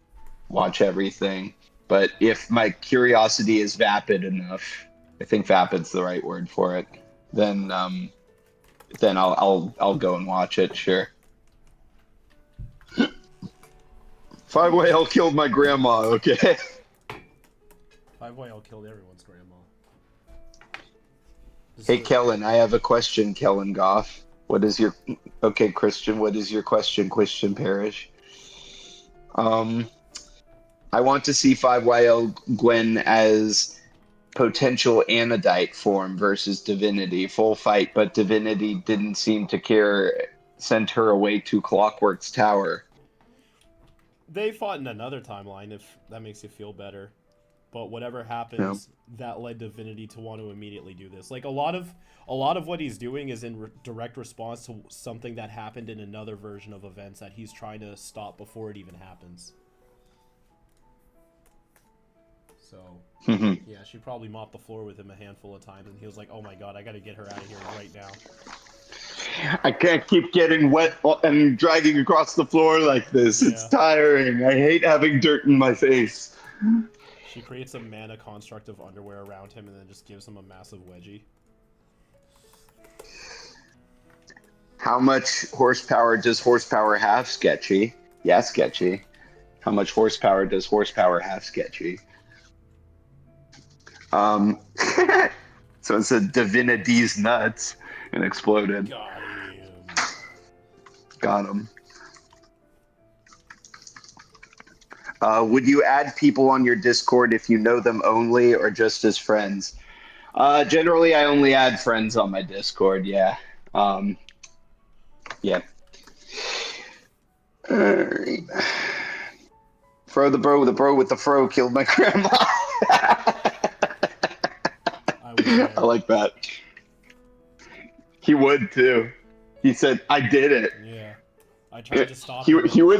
Speaker 1: watch everything. But if my curiosity is vapid enough, I think vapid's the right word for it, then I'll go and watch it, sure. Five Whale killed my grandma, okay?
Speaker 2: Five Whale killed everyone's grandma.
Speaker 1: Hey Kellen, I have a question, Kellen Goff. What is your Okay, Christian, what is your question, Christian Parrish? I want to see 5YL Gwen as potential Anodite form versus Divinity. Full fight, but Divinity didn't seem to care, sent her away to Clockwork's tower.
Speaker 2: They fought in another timeline, if that makes you feel better. But whatever happens, that led Divinity to want to immediately do this. Like a lot of what he's doing is in direct response to something that happened in another version of events that he's trying to stop before it even happens. So, yeah, she probably mopped the floor with him a handful of times, and he was like, oh my god, I gotta get her out of here right now.
Speaker 1: I can't keep getting wet and dragging across the floor like this.
Speaker 2: Yeah.
Speaker 1: It's tiring. I hate having dirt in my face.
Speaker 2: She creates a mana construct of underwear around him and then just gives him a massive wedgie.
Speaker 1: How much horsepower does horsepower have, Sketchy? Yeah, Sketchy. How much horsepower does horsepower have, Sketchy? So it said Divinity's nuts and exploded. Got him. Would you add people on your Discord if you know them only or just as friends? Generally, I only add friends on my Discord, yeah. Yeah. Alright. Fro the bro with the fro killed my grandma. I like that. He would too. He said, I did it.
Speaker 2: Yeah. I tried to stop him.
Speaker 1: He would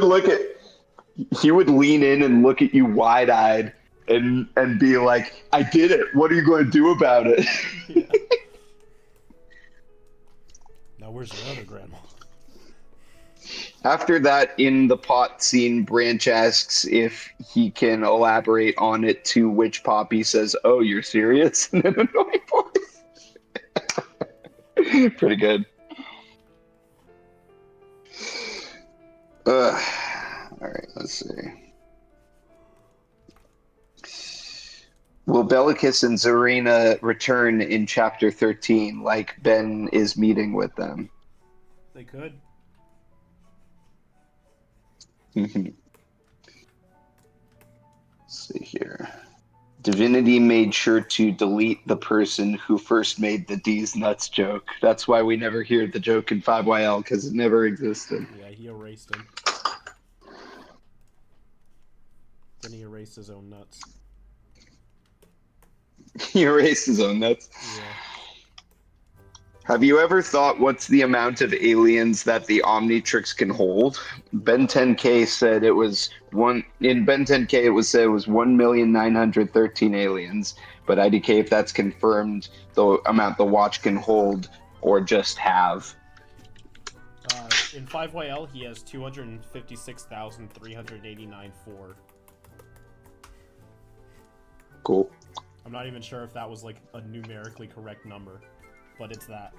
Speaker 1: lean in and look at you wide-eyed and be like, I did it. What are you going to do about it?
Speaker 2: Yeah. Now where's your other grandma?
Speaker 1: After that, in the pot scene, Branch asks if he can elaborate on it, to which Poppy says, oh, you're serious? In an annoying voice. Pretty good. All right, let's see. Will Bellicus and Zarina return in Chapter 13, like Ben is meeting with them?
Speaker 2: They could.
Speaker 1: Let's see here. Divinity made sure to delete the person who first made the D's nuts joke. That's why we never hear the joke in 5YL, because it never existed.
Speaker 2: Yeah, he erased him. Then he erased his own nuts.
Speaker 1: He erased his own nuts?
Speaker 2: Yeah.
Speaker 1: Have you ever thought what's the amount of aliens that the Omnitrix can hold? Ben 10K said it was in Ben 10K it was said it was 1,913 aliens, but IDK if that's confirmed the amount the watch can hold or just have.
Speaker 2: In 5YL he has 256,389 4.
Speaker 1: Cool.
Speaker 2: I'm not even sure if that was like a numerically correct number, but it's that.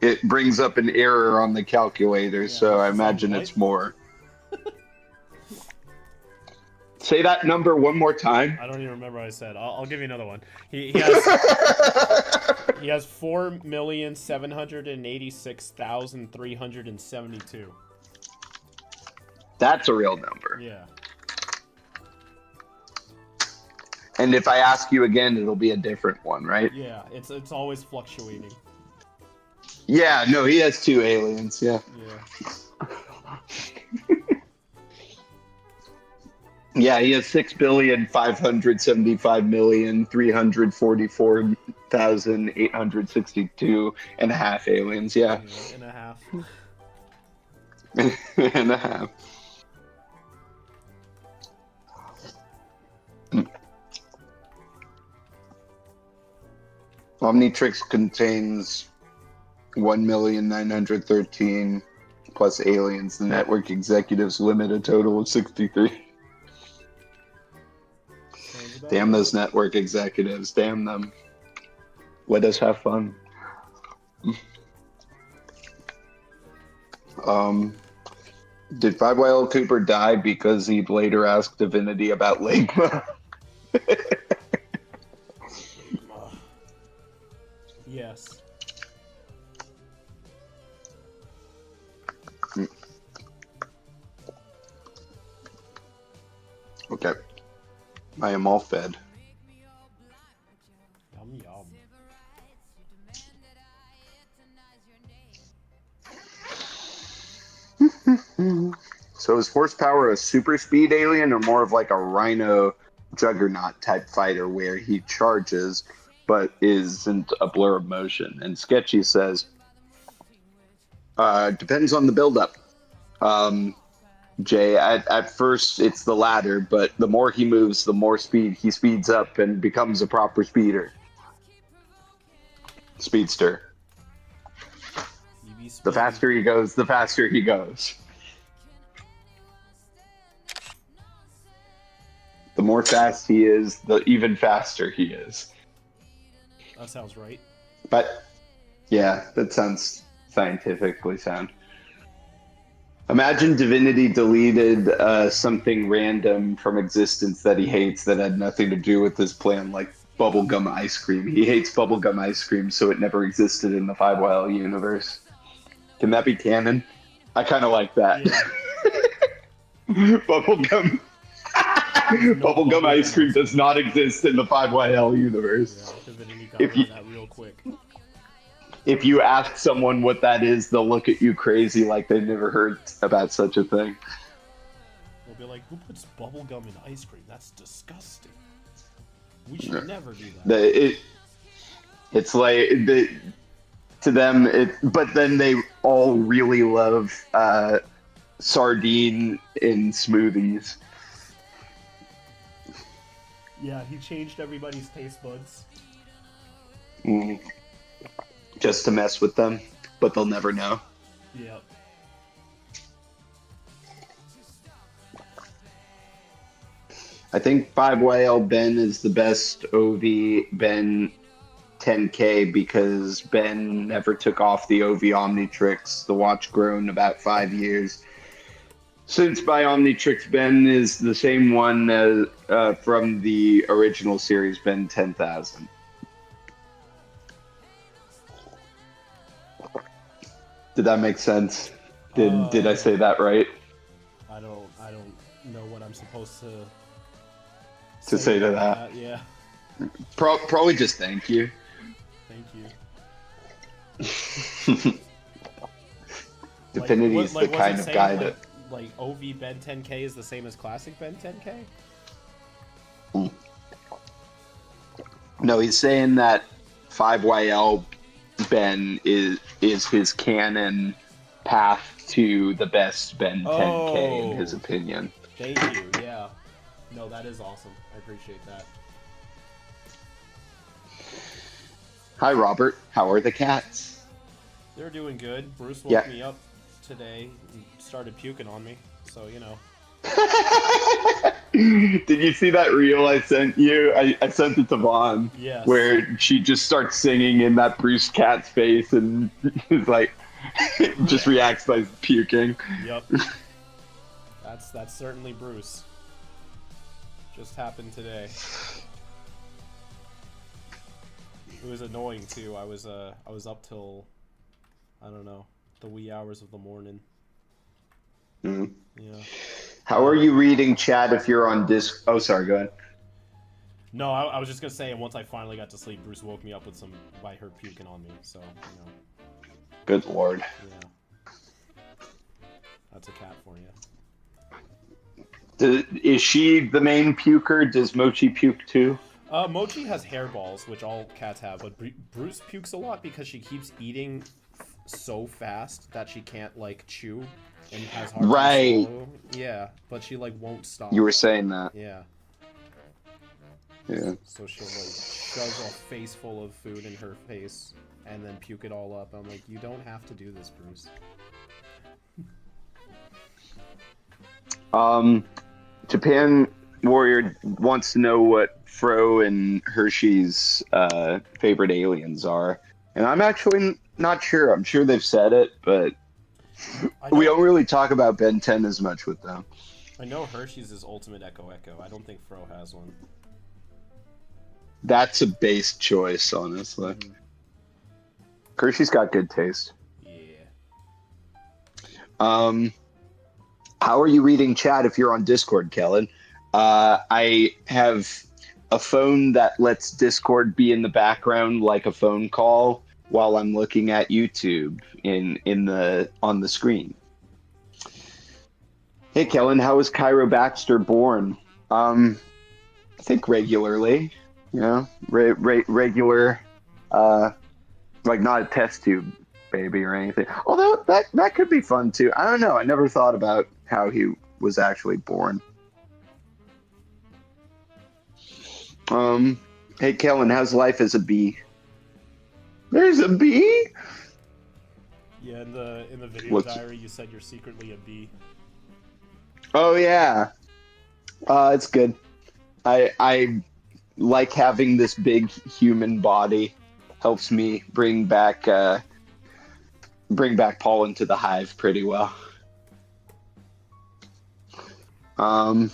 Speaker 1: It brings up an error on the calculator,
Speaker 2: Yeah,
Speaker 1: so I imagine it's more. Say that number one more time.
Speaker 2: I don't even remember what I said. I'll give you another one. He has 4,786,372.
Speaker 1: That's a real number.
Speaker 2: Yeah.
Speaker 1: And if I ask you again, it'll be a different one, right?
Speaker 2: Yeah, it's always fluctuating.
Speaker 1: Yeah, no, he has 2 aliens, yeah.
Speaker 2: Yeah.
Speaker 1: Yeah, he has 6,575,344,862 aliens, yeah.
Speaker 2: Yeah, and a half.
Speaker 1: And a half. Omnitrix contains 1,913 plus aliens. The network executives limit a total of 63. Damn those network executives. Damn them. Let us have fun. Did 5YL Cooper die because he later asked Divinity about Ligma?
Speaker 2: Yes.
Speaker 1: Okay. I am all fed.
Speaker 2: Yum yum.
Speaker 1: So is Horsepower a super speed alien or more of like a Rhino Juggernaut type fighter where he charges but isn't a blur of motion? And Sketchy says, depends on the buildup. Jay, at first it's the latter, but the more he moves, the more he speeds up and becomes a proper speedster. The faster he goes, the faster he goes. The more fast he is, the even faster he is.
Speaker 2: That sounds right.
Speaker 1: But yeah, that sounds scientifically sound. Imagine Divinity deleted something random from existence that he hates that had nothing to do with his plan, like bubblegum ice cream. He hates bubblegum ice cream, so it never existed in the 5YL universe. Can that be canon? I kind of like that. Yeah. Bubblegum. Bubblegum ice cream does not exist in the 5YL universe.
Speaker 2: Yeah, Divinity got rid of that real quick.
Speaker 1: If you ask someone what that is, they'll look at you crazy like they've never heard about such a thing.
Speaker 2: They'll be like, who puts bubblegum in ice cream? That's disgusting. We should never do that.
Speaker 1: It's like, to them, but then they all really love sardine in smoothies.
Speaker 2: Yeah, he changed everybody's taste buds.
Speaker 1: Just to mess with them, but they'll never know.
Speaker 2: Yep.
Speaker 1: I think 5YL Ben is the best OV Ben 10K because Ben never took off the OV Omnitrix. The watch grown about 5 years. Since by Omnitrix, Ben is the same one as, from the original series, Ben 10,000. Did that make sense? Did I say that right?
Speaker 2: I don't know what I'm supposed to
Speaker 1: say to that.
Speaker 2: Yeah.
Speaker 1: Probably just thank you.
Speaker 2: Thank you.
Speaker 1: Divinity is the kind of guy that...
Speaker 2: Like, OV Ben 10K is the same as Classic Ben 10K?
Speaker 1: No, he's saying that 5YL Ben is his canon path to the best Ben 10K in his opinion.
Speaker 2: Thank you, yeah. No, that is awesome. I appreciate that.
Speaker 1: Hi, Robert. How are the cats?
Speaker 2: They're doing good. Bruce woke me up today and started puking on me, so, you know.
Speaker 1: Did you see that reel I sent you? I sent it to Vaughn.
Speaker 2: Yes.
Speaker 1: Where she just starts singing in that Bruce cat's face and is like, just reacts by puking.
Speaker 2: Yep. That's certainly Bruce. Just happened today. It was annoying too. I was up till, I don't know, the wee hours of the morning.
Speaker 1: Mm.
Speaker 2: Yeah.
Speaker 1: How are you reading chat if you're on disc? Oh, sorry, go ahead.
Speaker 2: No, I was just gonna say, once I finally got to sleep, Bruce woke me up with by her puking on me. So
Speaker 1: Good lord.
Speaker 2: Yeah, that's a cat for you.
Speaker 1: Is she the main puker? Does Mochi puke too?
Speaker 2: Mochi has hairballs, which all cats have, but Bruce pukes a lot because she keeps eating so fast that she can't like chew and has hard time swallow. Yeah, but she like won't stop.
Speaker 1: You were saying that.
Speaker 2: Yeah.
Speaker 1: Yeah.
Speaker 2: So she'll like shove a face full of food in her face and then puke it all up. I'm like, you don't have to do this, Bruce.
Speaker 1: Japan Warrior wants to know what Fro and Hershey's favorite aliens are. And I'm actually not sure. I'm sure they've said it, but we don't really talk about Ben 10 as much with them.
Speaker 2: I know Hershey's is Ultimate Echo Echo. I don't think Fro has one.
Speaker 1: That's a base choice, honestly. Mm-hmm. Hershey's got good taste.
Speaker 2: Yeah.
Speaker 1: How are you reading chat if you're on Discord, Kellen? I have a phone that lets Discord be in the background like a phone call while I'm looking at YouTube on the screen. Hey, Kellen, how was Cairo Baxter born? I think regularly. Regular, like not a test tube baby or anything. Although that could be fun too. I don't know. I never thought about how he was actually born. Hey, Kellen, how's life as a bee? There's a bee?
Speaker 2: Yeah, in the video diary, you said you're secretly a bee.
Speaker 1: Oh yeah, it's good. I like having this big human body. Helps me bring back pollen to the hive pretty well. One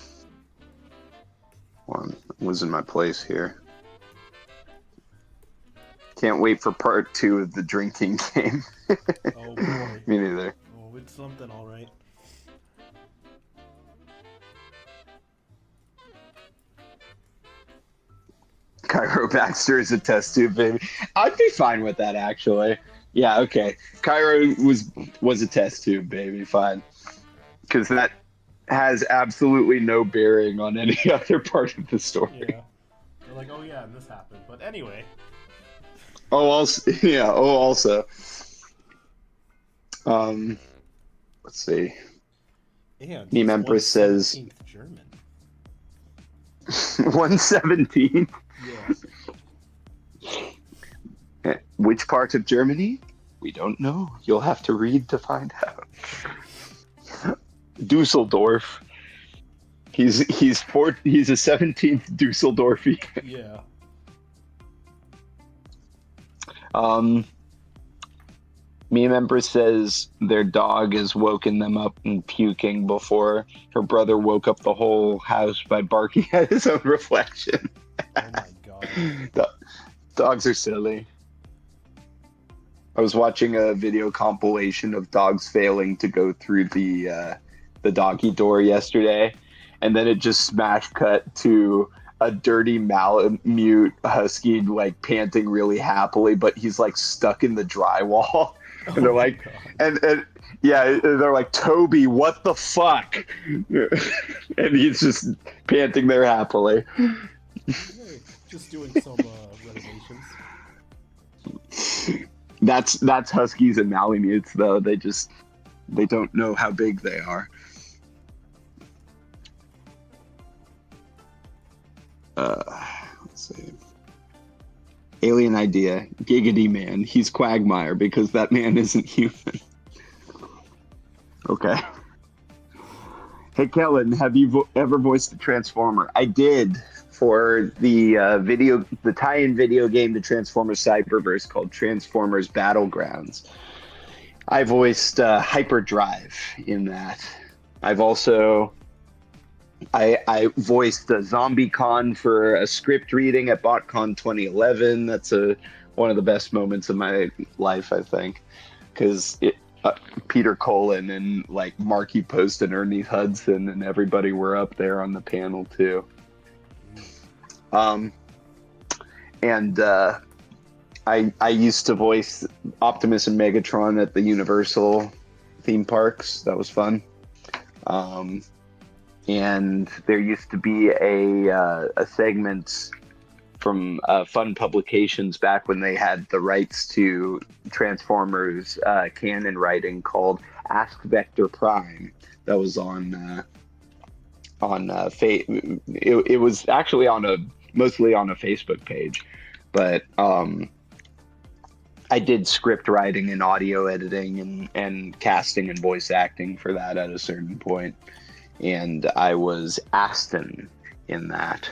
Speaker 1: was in my place here. Can't wait for part 2 of the drinking game.
Speaker 2: Oh boy.
Speaker 1: Me neither.
Speaker 2: Oh, it's something, all right.
Speaker 1: Cairo Baxter is a test tube baby. I'd be fine with that, actually. Yeah, okay. Cairo was a test tube baby, fine. Because that has absolutely no bearing on any other part of the story.
Speaker 2: Yeah. They're like, oh yeah, and this happened. But anyway.
Speaker 1: Also. Let's see.
Speaker 2: Yeah,
Speaker 1: Meme Empress says
Speaker 2: German.
Speaker 1: 117.
Speaker 2: Yeah.
Speaker 1: Which part of Germany? We don't know. You'll have to read to find out. Dusseldorf. He's a 17th Dusseldorfie.
Speaker 2: Yeah.
Speaker 1: Meme Empress says their dog has woken them up and puking before her brother woke up the whole house by barking at his own reflection.
Speaker 2: Oh my god.
Speaker 1: Dogs are silly. I was watching a video compilation of dogs failing to go through the doggy door yesterday, and then it just smash cut to a dirty Malamute husky like panting really happily, but he's like stuck in the drywall. And they're like, and yeah, they're like, Toby, what the fuck? And he's just panting there happily.
Speaker 2: Hey, just doing some renovations.
Speaker 1: That's huskies and Malamutes though. They don't know how big they are. Let's see. Alien idea. Giggity man. He's Quagmire because that man isn't human. Okay. Hey, Kellen, have you ever voiced a Transformer? I did for the tie-in video game to Transformers Cyberverse called Transformers Battlegrounds. I voiced Hyperdrive in that. I've also... I voiced the Zombie Con for a script reading at BotCon 2011. That's one of the best moments of my life, I think, because Peter Cullen and like Marky Post and Ernie Hudson and everybody were up there on the panel too. And I used to voice Optimus and Megatron at the Universal theme parks. That was fun. And there used to be a segment from Fun Publications back when they had the rights to Transformers canon writing called Ask Vector Prime. That was on it was actually mostly on a Facebook page, but I did script writing and audio editing and casting and voice acting for that at a certain point, and I was Aston in that.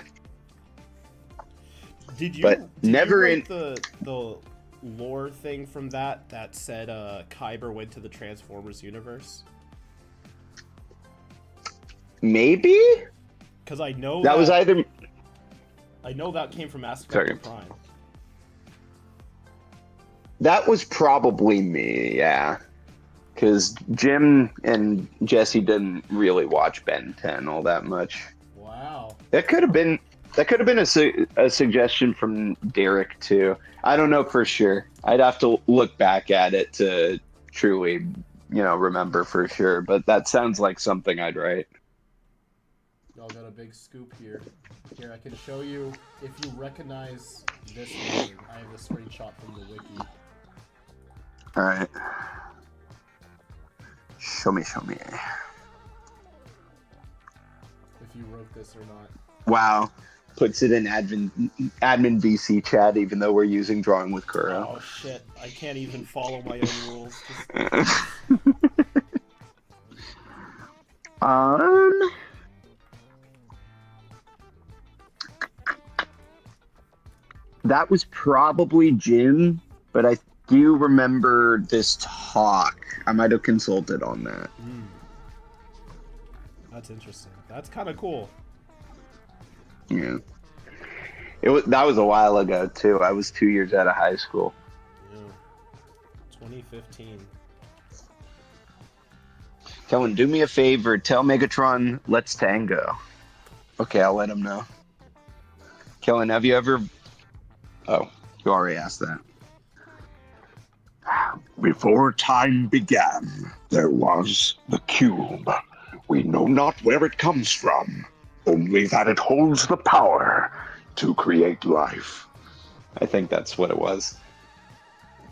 Speaker 2: Did you write the lore thing from that said Kyber went to the Transformers universe?
Speaker 1: Maybe?
Speaker 2: Because I know
Speaker 1: that was either.
Speaker 2: I know that came from Ask Vector Prime.
Speaker 1: That was probably me, yeah. Because Jim and Jesse didn't really watch Ben 10 all that much.
Speaker 2: Wow.
Speaker 1: That could have been a suggestion from Derek too. I don't know for sure. I'd have to look back at it to truly, remember for sure. But that sounds like something I'd write.
Speaker 2: Y'all got a big scoop here. Here, I can show you if you recognize this word. I have a screenshot from the wiki.
Speaker 1: All right. Show me.
Speaker 2: If you wrote this or not.
Speaker 1: Wow. Puts it in admin VC chat, even though we're using Drawing with Kuro.
Speaker 2: Oh shit! I can't even follow my own rules.
Speaker 1: That was probably Jim, but I do remember this talk. I might have consulted on that.
Speaker 2: That's interesting. That's kind of cool.
Speaker 1: Yeah. That was a while ago too. I was 2 years out of high school.
Speaker 2: Yeah. 2015.
Speaker 1: Kellen, do me a favor. Tell Megatron, let's tango. Okay, I'll let him know. Kellen, have you ever... Oh, you already asked that.
Speaker 3: Before time began, there was the cube. We know not where it comes from, only that it holds the power to create life.
Speaker 1: I think that's what it was.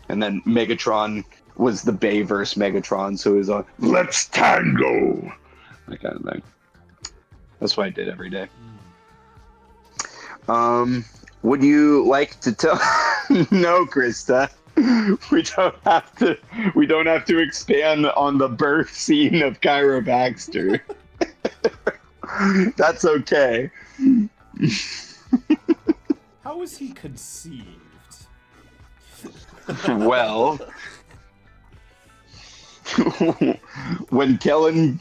Speaker 1: And then Megatron was the Bayverse Megatron, so it was a let's tango! That kind of thing. That's what I did every day. Would you like to tell... No, Krista. We don't have to expand on the birth scene of Kyra Baxter. That's okay.
Speaker 2: How was he conceived?
Speaker 1: Well, when a Kellen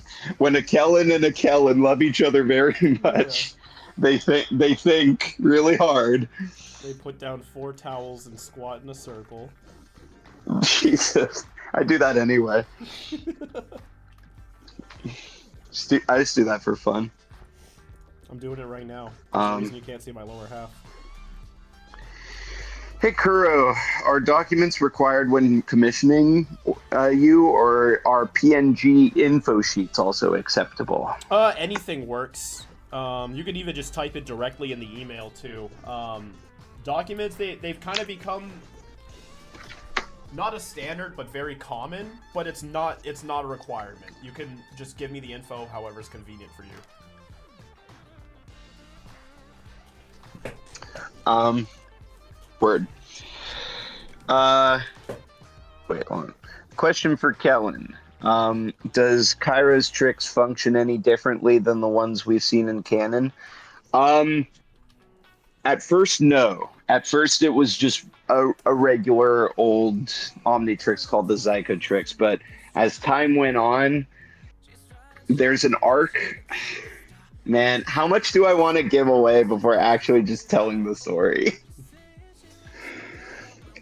Speaker 1: and a Kellen love each other very much, they think really hard.
Speaker 2: They put down 4 towels and squat in a circle.
Speaker 1: Jesus, I do that anyway. I just do that for fun.
Speaker 2: I'm doing it right now. For some reason you can't see my lower half.
Speaker 1: Hey Kuro, are documents required when commissioning you, or are PNG info sheets also acceptable?
Speaker 2: Anything works. You can even just type it directly in the email too. Documents, they've kind of become not a standard, but very common. But it's not a requirement. You can just give me the info however is convenient for you.
Speaker 1: Word. Wait, hold on. Question for Kellen. Does Kyra's tricks function any differently than the ones we've seen in canon? At first, no. At first, it was just a regular old Omnitrix called the Zykotrix. But as time went on, there's an arc. Man, how much do I want to give away before actually just telling the story?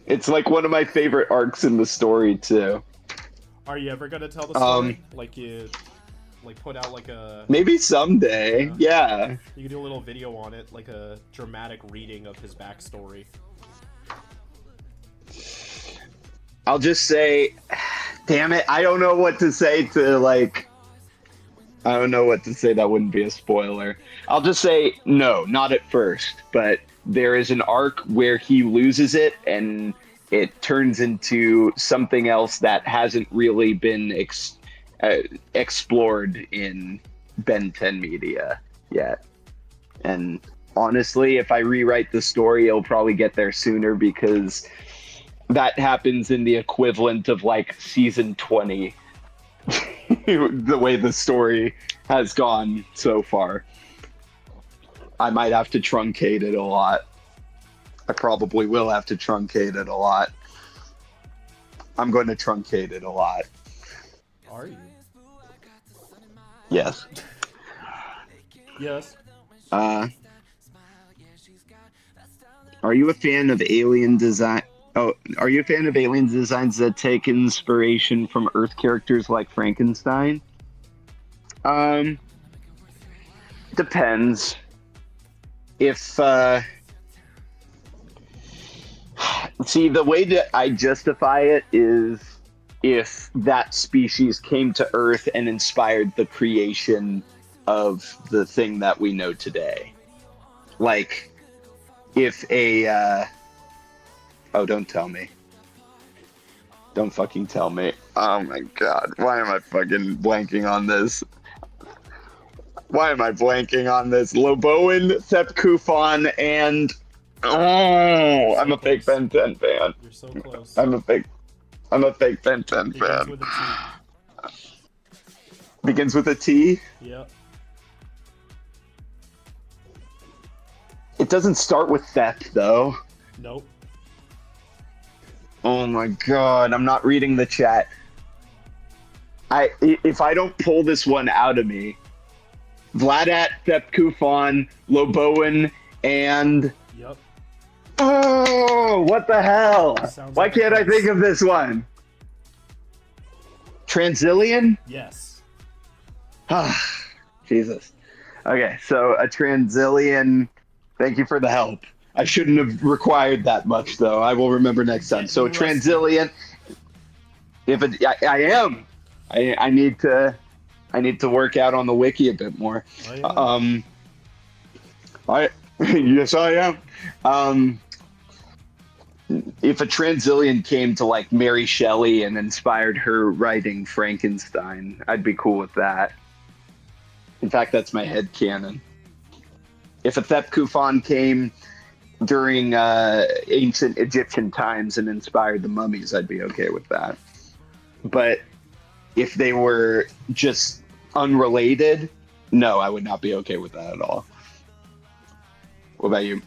Speaker 1: It's like one of my favorite arcs in the story, too.
Speaker 2: Are you ever gonna tell the story? Like put out like a
Speaker 1: Maybe someday. Yeah.
Speaker 2: You could do a little video on it, like a dramatic reading of his backstory.
Speaker 1: I'll just say, damn it, I don't know what to say to like. I don't know what to say that wouldn't be a spoiler. I'll just say no, not at first, but there is an arc where he loses it and it turns into something else that hasn't really been explored in Ben 10 media yet. And honestly, if I rewrite the story, it'll probably get there sooner because that happens in the equivalent of like season 20. The way the story has gone so far. I might have to truncate it a lot. I probably will have to truncate it a lot. I'm going to truncate it a lot.
Speaker 2: Are you?
Speaker 1: Yes.
Speaker 2: Yes.
Speaker 1: Are you a fan of alien design? Oh, are you a fan of alien designs that take inspiration from Earth characters like Frankenstein? Depends. If see, the way that I justify it is if that species came to Earth and inspired the creation of the thing that we know today. Like, if a oh, don't tell me. Don't fucking tell me. Oh my god. Why am I fucking blanking on this? Why am I blanking on this? Loboan, Thepkufon, and... Oh, I'm a fake Ben 10 fan.
Speaker 2: You're so close.
Speaker 1: I'm a fake Ben 10 fan.
Speaker 2: With a T.
Speaker 1: Begins with a T?
Speaker 2: Yep.
Speaker 1: It doesn't start with Thep, though.
Speaker 2: Nope.
Speaker 1: Oh my god, I'm not reading the chat. If I don't pull this one out of me, Vladat, Thepkufon, Loboan, and...
Speaker 2: Yep.
Speaker 1: Oh, what the hell? Why can't I think of this one? Transillian?
Speaker 2: Yes.
Speaker 1: Jesus. Okay, so a Transillian... Thank you for the help. I shouldn't have required that much, though. I will remember next time. So a Transillian... I am. I need to work out on the wiki a bit more.
Speaker 2: Oh, yeah.
Speaker 1: Yes, I am. If a Transillian came to like Mary Shelley and inspired her writing Frankenstein, I'd be cool with that. In fact, that's my headcanon. If a Thepkufon came during ancient Egyptian times and inspired the mummies, I'd be okay with that. But if they were just unrelated, no, I would not be okay with that at all. What about you?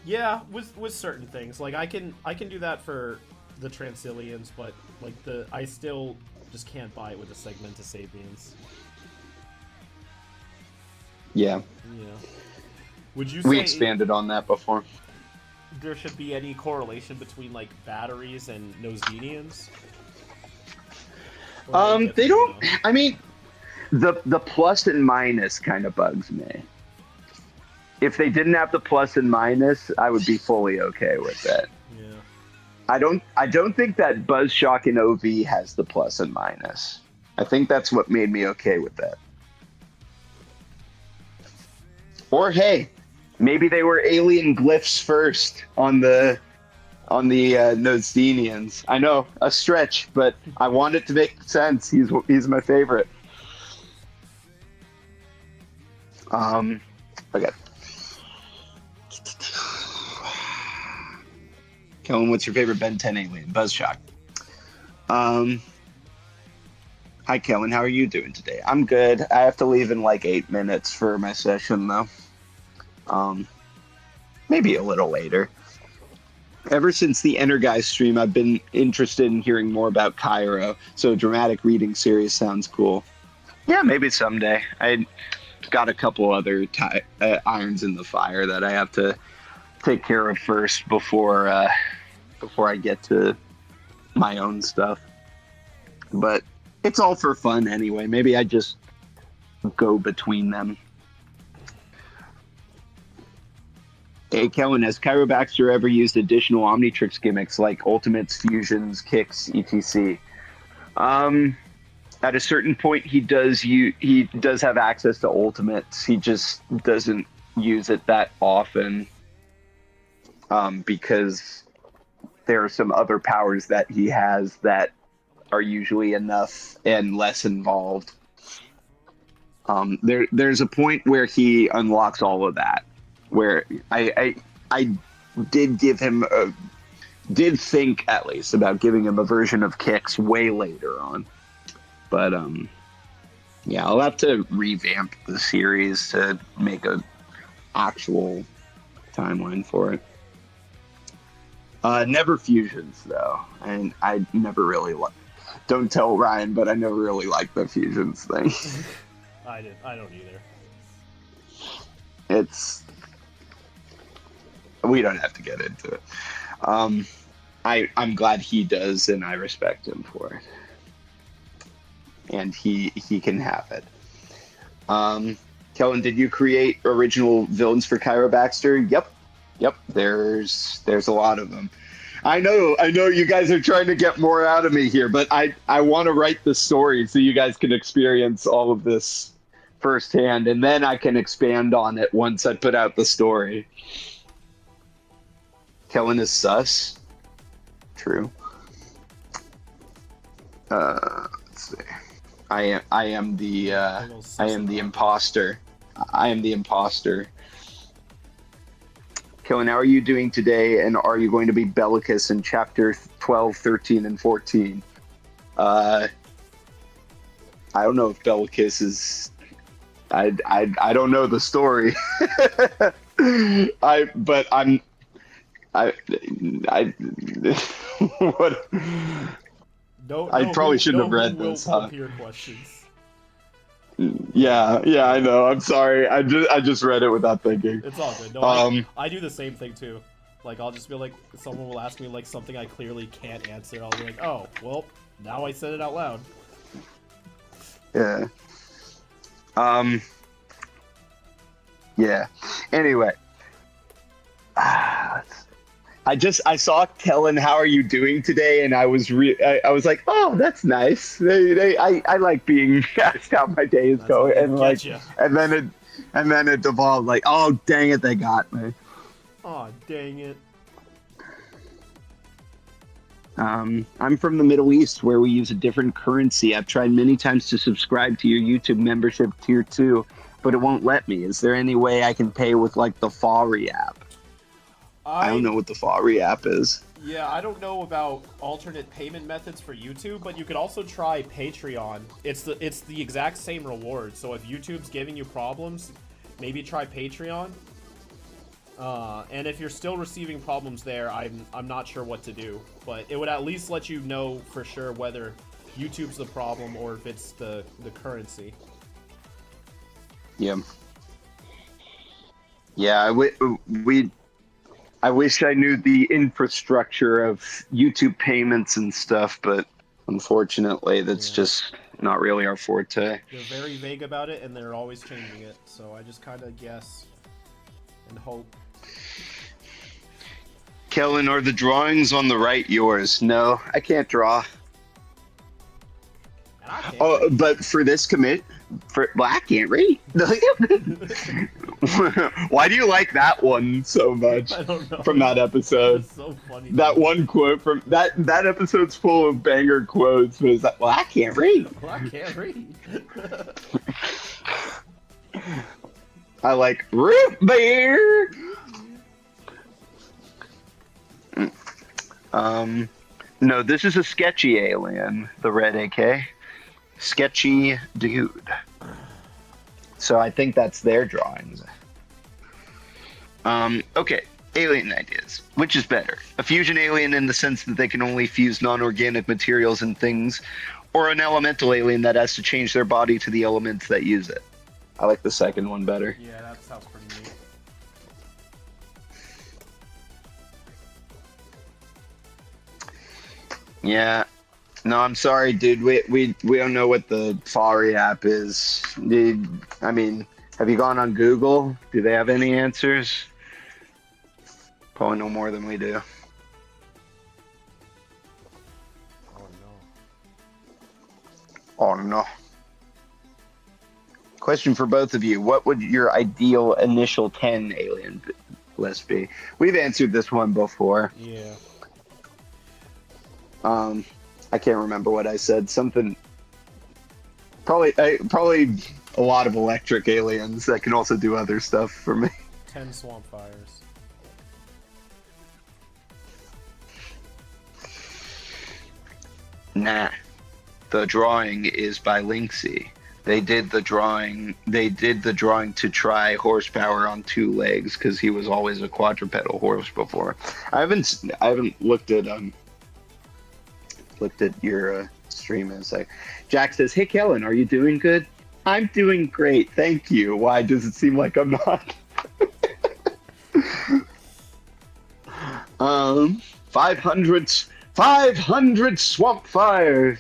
Speaker 2: Yeah, with certain things, like I can do that for the Transillians, but like I still just can't buy it with the Segmenta Sapiens.
Speaker 1: Yeah.
Speaker 2: Yeah. Would you say
Speaker 1: we expanded on that before?
Speaker 2: There should be any correlation between like batteries and Nosedians?
Speaker 1: They don't. I mean, the plus and minus kind of bugs me. If they didn't have the plus and minus, I would be fully okay with it.
Speaker 2: Yeah.
Speaker 1: I don't think that Buzzshock in OV has the plus and minus. I think that's what made me okay with that. Or hey, maybe they were alien glyphs first on the Nosedians. I know, a stretch, but I want it to make sense. He's my favorite. Okay. Kellen, what's your favorite Ben 10 alien? Buzzshock. Hi, Kellen. How are you doing today? I'm good. I have to leave in like 8 minutes for my session, though. Maybe a little later. Ever since the Enter Guy stream, I've been interested in hearing more about Cairo, so a dramatic reading series sounds cool. Yeah, maybe someday. I got a couple other irons in the fire that I have to take care of first before I get to my own stuff. but it's all for fun anyway. Maybe I just go between them. Hey, Kellen, has Cairo Baxter ever used additional Omnitrix gimmicks like ultimates, fusions, kicks, etc.? At a certain point, he does have access to ultimates. He just doesn't use it that often, because there are some other powers that he has that are usually enough and less involved. There's a point where he unlocks all of that, where I did give him did think at least about giving him a version of kicks way later on, but yeah, I'll have to revamp the series to make a actual timeline for it. Never fusions though, and I never really don't tell Ryan, but I never really liked the fusions thing.
Speaker 2: I don't either.
Speaker 1: We don't have to get into it. I'm glad he does, and I respect him for it. And he can have it. Kellen, did you create original villains for Cairo Baxter? Yep. There's a lot of them. I know you guys are trying to get more out of me here, but I want to write the story so you guys can experience all of this firsthand, and then I can expand on it once I put out the story. Kellen is sus. True. Let's see. I am the imposter. I am the imposter. Kellen, how are you doing today? And are you going to be Bellicus in chapter 12, 13, and 14? I don't know if Bellicus is. I don't know the story. What? I probably shouldn't have read this.
Speaker 2: Questions.
Speaker 1: Yeah, I know. I'm sorry. I just read it without thinking.
Speaker 2: It's all good. No, I do the same thing too. Like, I'll just be like, someone will ask me like something I clearly can't answer. I'll be like, oh, well, now I said it out loud.
Speaker 1: Yeah. Yeah. Anyway. I saw Kellen, how are you doing today? And I was like, oh, that's nice. I like being asked how my day is going, and like, and then it devolved like, oh, dang it, they got me.
Speaker 2: Oh, dang it.
Speaker 1: I'm from the Middle East, where we use a different currency. I've tried many times to subscribe to your YouTube membership tier 2, but it won't let me. Is there any way I can pay with like the Fari app? I don't know what the Fari app is.
Speaker 2: Yeah, I don't know about alternate payment methods for YouTube, but you could also try Patreon. It's the exact same reward. So if YouTube's giving you problems, maybe try Patreon. And if you're still receiving problems there, I'm not sure what to do. But it would at least let you know for sure whether YouTube's the problem or if it's the currency.
Speaker 1: Yeah. Yeah, I wish I knew the infrastructure of YouTube payments and stuff, but unfortunately, that's just not really our forte.
Speaker 2: They're very vague about it, and they're always changing it, so I just kind of guess and hope.
Speaker 1: Kellen, are the drawings on the right yours? No, I can't draw. But for this commit, I can't read. Why do you like that one so much?
Speaker 2: I don't know.
Speaker 1: From that episode?
Speaker 2: It's so funny.
Speaker 1: That one quote from that episode's full of banger quotes, but it's like, I can't read.
Speaker 2: Well, I can't read.
Speaker 1: I like root beer. No, this is a sketchy alien, the red AK. Sketchy dude. So I think that's their drawings. Okay, alien ideas. Which is better? A fusion alien in the sense that they can only fuse non-organic materials and things, or an elemental alien that has to change their body to the elements that use it? I like the second one better.
Speaker 2: Yeah, that sounds pretty neat.
Speaker 1: Yeah. No, I'm sorry, dude. We don't know what the Fari app is. I mean, have you gone on Google? Do they have any answers? Probably no more than we do.
Speaker 2: Oh no.
Speaker 1: Oh no. Question for both of you. What would your ideal initial 10 alien list be? We've answered this one before.
Speaker 2: Yeah.
Speaker 1: I can't remember what I said. Something probably a lot of electric aliens that can also do other stuff for me.
Speaker 2: 10 swamp fires.
Speaker 1: Nah. The drawing is by Linksy. They did the drawing. They did the drawing to try horsepower on two legs because he was always a quadrupedal horse before. I haven't looked at your stream in a sec. Jack says, "Hey Kellen, are you doing good? I'm doing great, thank you. Why does it seem like I'm not?" 500 swamp fires.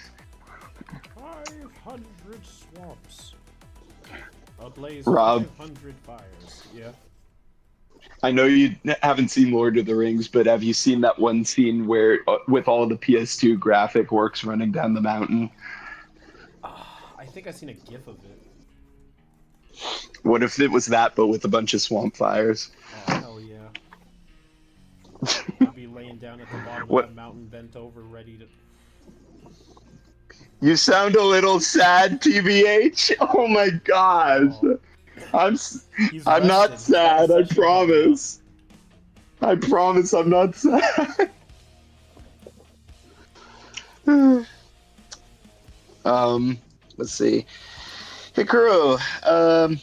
Speaker 2: 500 swamps. Ablaze
Speaker 1: Rob.
Speaker 2: 500 fires. Yeah.
Speaker 1: I know you haven't seen Lord of the Rings, but have you seen that one scene where, with all the PS2 graphic works running down the mountain?
Speaker 2: I think I've seen a gif of it.
Speaker 1: What if it was that, but with a bunch of swamp fires?
Speaker 2: Oh, hell yeah. I'd be laying down at the bottom
Speaker 1: What?
Speaker 2: of that mountain, bent over, ready to...
Speaker 1: You sound a little sad, TBH. Oh my gosh.
Speaker 2: Oh.
Speaker 1: I'm not sad, I promise. I promise I'm not sad. Let's see. Hey, Kuro. Oh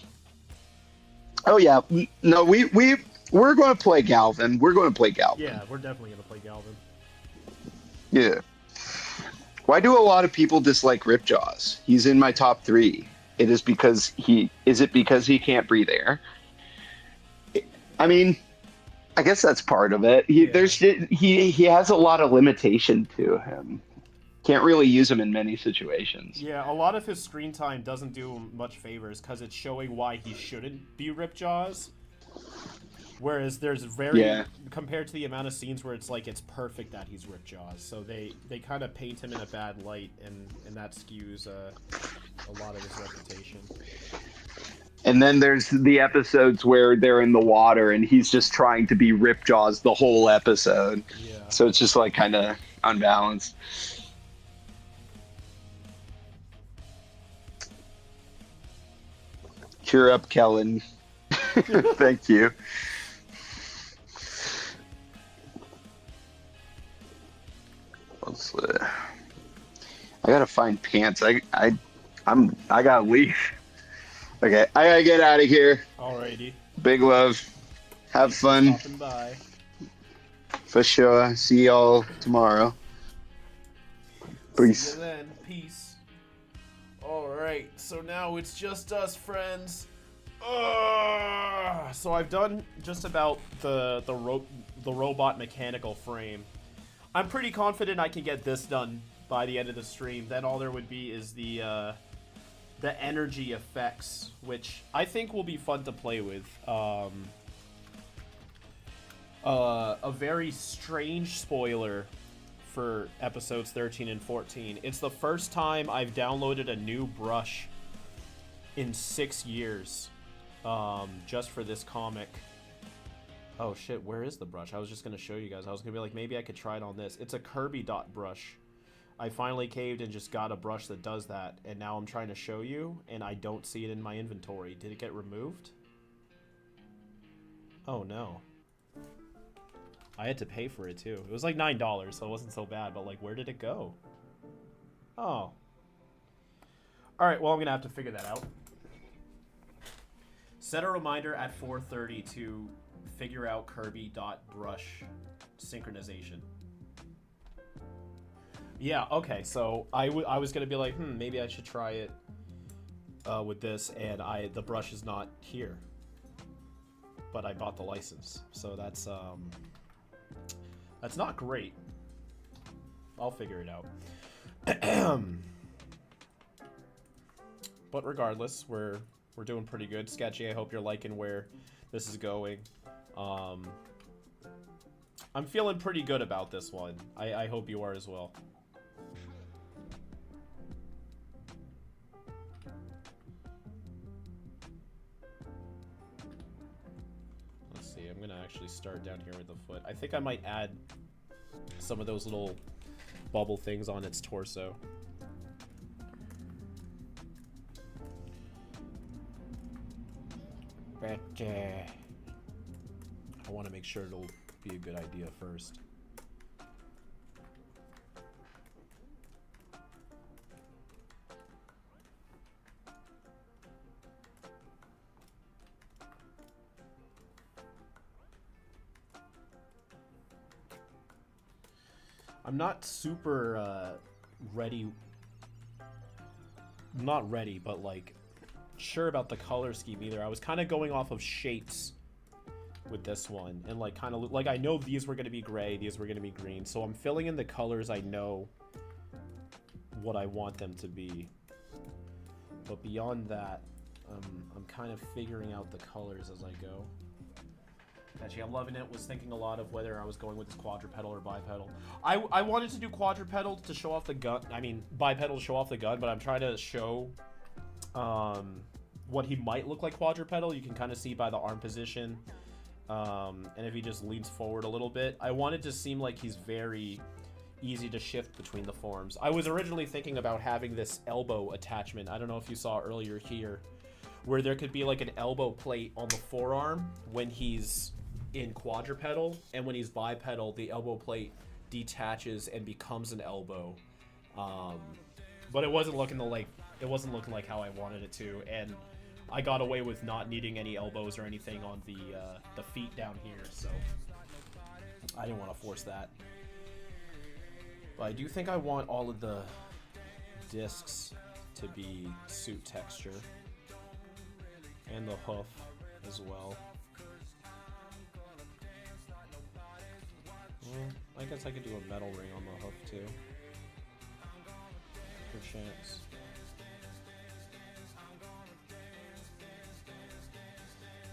Speaker 1: yeah. No, we're going to play Galvin. We're going to play Galvin.
Speaker 2: Yeah, we're definitely going to play Galvin.
Speaker 1: Yeah. Why do a lot of people dislike Ripjaws? He's in my top 3. Is it because he can't breathe air? I mean, I guess that's part of it. He has a lot of limitation to him. Can't really use him in many situations.
Speaker 2: Yeah, a lot of his screen time doesn't do him much favors because it's showing why he shouldn't be Ripjaws. Whereas there's compared to the amount of scenes where it's like it's perfect that he's Ripjaws, so they kind of paint him in a bad light, and that skews a lot of his reputation.
Speaker 1: And then there's the episodes where they're in the water and he's just trying to be Ripjaws the whole episode.
Speaker 2: Yeah.
Speaker 1: So it's just like kind of unbalanced. Cheer up, Kellen. Thank you. Let's I gotta find pants. I gotta leave. Okay, I gotta get out of here.
Speaker 2: Alrighty.
Speaker 1: Big love. Have fun.
Speaker 2: Stopping by.
Speaker 1: For sure. See y'all tomorrow. Peace.
Speaker 2: See you then. Peace. Alright, so now it's just us, friends. So I've done just about the robot mechanical frame. I'm pretty confident I can get this done by the end of the stream. Then all there would be is the energy effects, which I think will be fun to play with. A very strange spoiler for episodes 13 and 14. It's the first time I've downloaded a new brush in 6 years, just for this comic. Oh shit, where is the brush? I was just gonna show you guys. I was gonna be like, maybe I could try it on this. It's a Kirby dot brush. I finally caved and just got a brush that does that, and now I'm trying to show you, and I don't see it in my inventory. Did it get removed? Oh no. I had to pay for it too. It was like $9, so it wasn't so bad, but like, where did it go? Oh. Alright, well, I'm gonna have to figure that out. Set a reminder at 4:30 to figure out Kirby.brush synchronization. Yeah, okay, so I was gonna be like, maybe I should try it with this, and the brush is not here. But I bought the license, so that's not great. I'll figure it out. But regardless, we're doing pretty good. Sketchy, I hope you're liking where this is going. I'm feeling pretty good about this one. I hope you are as well. Let's see, I'm gonna actually start down here with the foot. I think I might add some of those little bubble things on its torso. But I want to make sure it'll be a good idea first. I'm not super ready. Not ready, but like sure about the color scheme either. I was kind of going off of shapes with this one, and like kind of like I know these were going to be gray, these were going to be green, so I'm filling in the colors I know what I want them to be. But beyond that, I'm kind of figuring out the colors as I go. Actually, I'm loving it. Was thinking a lot of whether I was going with this quadrupedal or bipedal. I wanted to do quadrupedal to show off the gun. I mean, bipedal to show off the gun, but I'm trying to show what he might look like quadrupedal. You can kind of see by the arm position. And if he just leans forward a little bit. I wanted to seem like he's very easy to shift between the forms. I was originally thinking about having this elbow attachment. I don't know if you saw earlier here, where there could be like an elbow plate on the forearm when he's in quadrupedal, and when he's bipedal, the elbow plate detaches and becomes an elbow. But it wasn't looking like how I wanted it to, and I got away with not needing any elbows or anything on the feet down here, so I didn't want to force that. But I do think I want all of the discs to be suit texture, and the hoof as well. Well, I guess I could do a metal ring on the hoof too. For chance.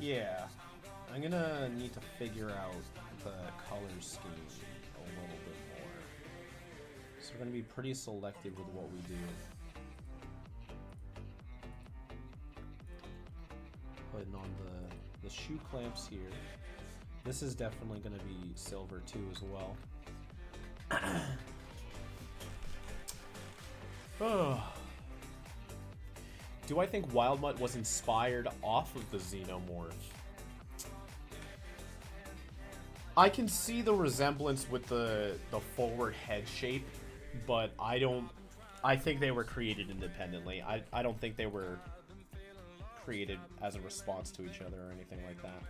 Speaker 2: Yeah, I'm gonna need to figure out the color scheme a little bit more. So we're gonna be pretty selective with what we do. Putting on the shoe clamps here. This is definitely gonna be silver too as well. Oh. Do I think Wildmutt was inspired off of the Xenomorph? I can see the resemblance with the forward head shape, but I think they were created independently. I don't think they were created as a response to each other or anything like that.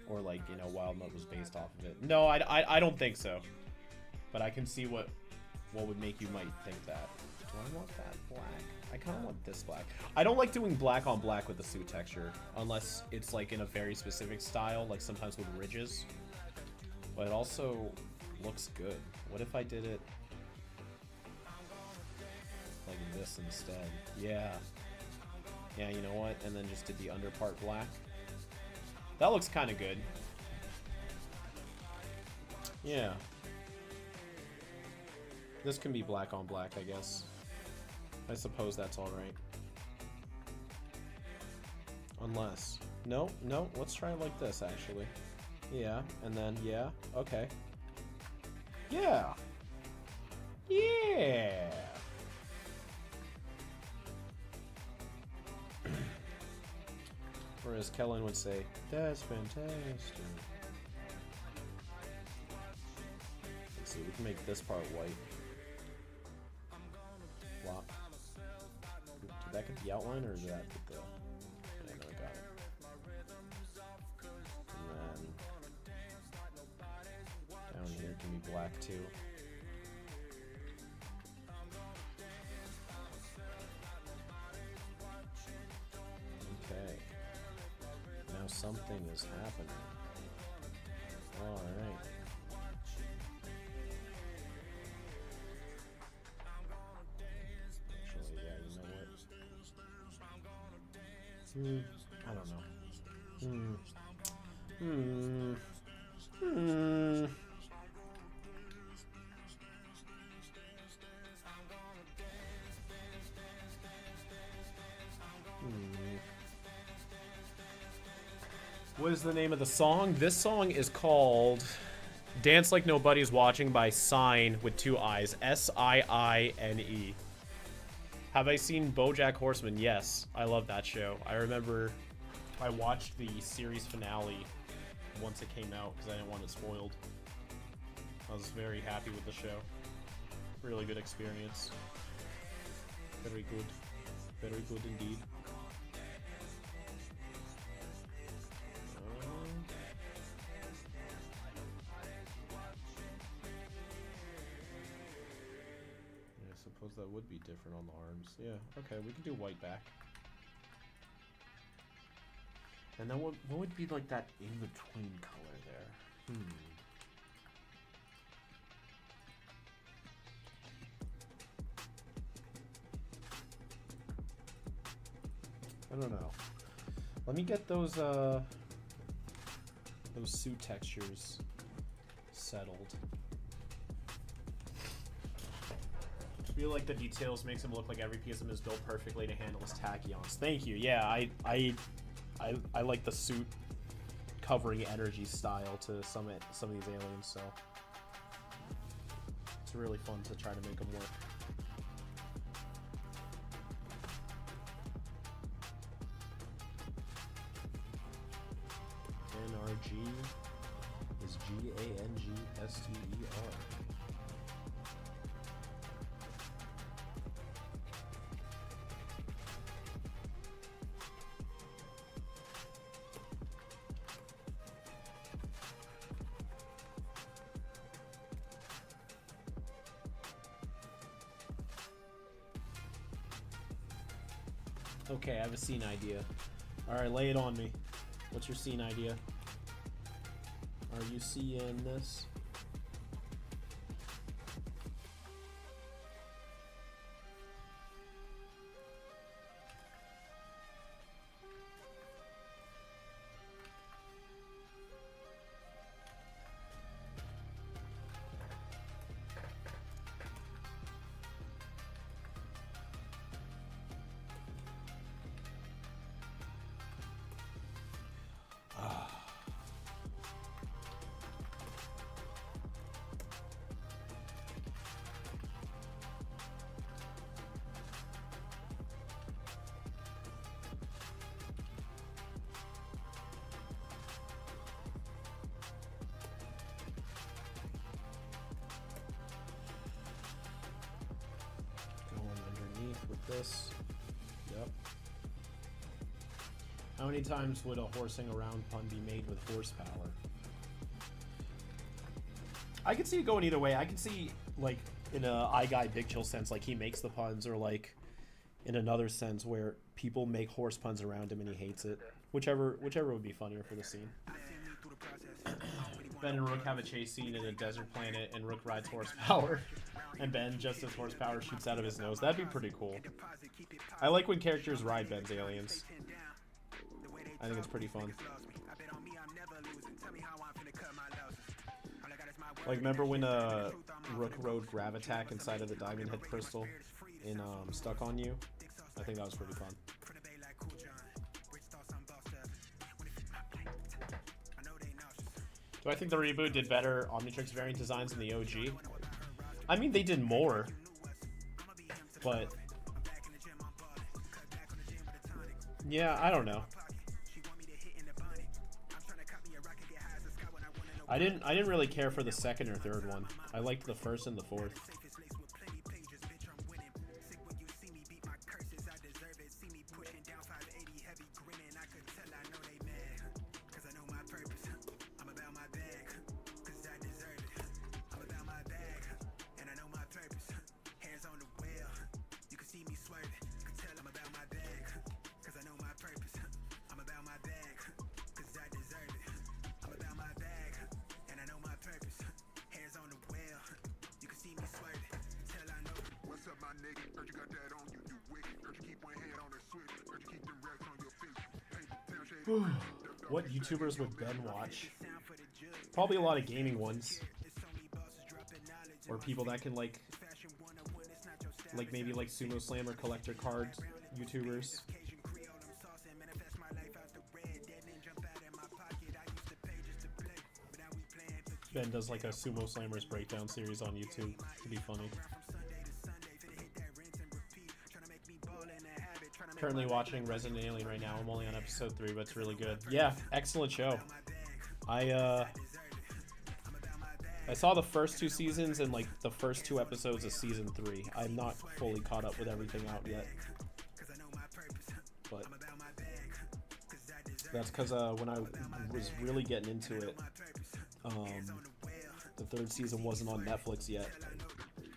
Speaker 2: Or like, you know, Wildmutt was based off of it. No, I don't think so. But I can see what would make you might think that. Do I want that black? I kind of want this black. I don't like doing black on black with the suit texture, unless it's like in a very specific style, like sometimes with ridges. But it also looks good. What if I did it like this instead? Yeah. Yeah, you know what? And then just did the under part black. That looks kind of good. Yeah. This can be black on black, I guess. I suppose that's alright. Unless... No, let's try it like this, actually. Yeah, and then, yeah, okay. Yeah! Yeah! Or as Kellen would say, that's fantastic. Let's see, we can make this part white. Flop. Did that get the outline, or is that get the... I know I got it. And then... down here can be black, too. Okay. Now something is happening. Alright. I don't know. Hmm. What is the name of the song? This song is called Dance Like Nobody's Watching by Sign with 2 I's. Siine. Have I seen BoJack Horseman? Yes. I love that show. I remember I watched the series finale once it came out because I didn't want it spoiled. I was very happy with the show. Really good experience. Very good. Very good indeed. I suppose that would be different on the arms. Yeah, okay, we can do white back. And then what would be like that in-between color there? I don't know. Let me get those suit textures settled. I feel like the details makes him look like every piece of him is built perfectly to handle his tachyons. Thank you. Yeah, I like the suit covering energy style to some of these aliens, so it's really fun to try to make them work. NRG is GANGSTER. Okay, I have a scene idea. Alright, lay it on me. What's your scene idea? Are you seeing this? This. Yep. How many times would a horsing around pun be made with horsepower? I could see it going either way. I could see, like, in a I Guy Big Chill sense, like he makes the puns, or like in another sense where people make horse puns around him and he hates it. Whichever would be funnier for the scene. Ben and Rook have a chase scene in a desert planet, and Rook rides horsepower, and Ben, just as horsepower shoots out of his nose. That'd be pretty cool. I like when characters ride Ben's aliens. I think it's pretty fun. Like, remember when Rook rode Gravitack inside of the Diamond Head Crystal in Stuck on You? I think that was pretty fun. Do I think the reboot did better Omnitrix variant designs than the OG? I mean, they did more, but yeah, I don't know. I didn't really care for the second or third one. I liked the first and the fourth.
Speaker 4: Heard you got that on you, you wicked. Heard you keep one hand on the switch. Heard you keep them racks on your feet.
Speaker 2: What YouTubers would Ben watch? Probably a lot of gaming ones. Or people that can like maybe like Sumo Slammer collector card YouTubers. Ben does like a Sumo Slammers breakdown series on YouTube. It'd be funny. Currently watching Resident Alien right now. I'm only on episode 3, but it's really good. Yeah, excellent show. I saw the first 2 seasons and like the first 2 episodes of season 3. I'm not fully caught up with everything out yet. But that's because when I was really getting into it, the 3rd season wasn't on Netflix yet.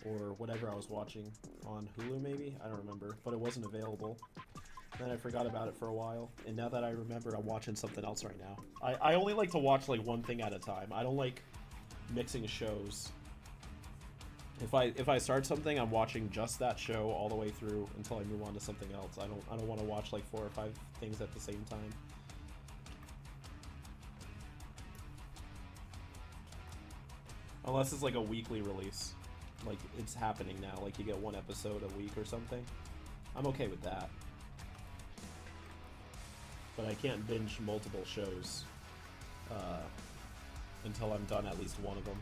Speaker 2: Or whatever I was watching on Hulu maybe? I don't remember. But it wasn't available. Then I forgot about it for a while. And now that I remember, I'm watching something else right now. I only like to watch like one thing at a time. I don't like mixing shows. If I start something, I'm watching just that show all the way through until I move on to something else. I don't want to watch like 4 or 5 things at the same time. Unless it's like a weekly release. Like it's happening now, like you get 1 episode a week or something. I'm okay with that. But I can't binge multiple shows until I'm done at least one of them.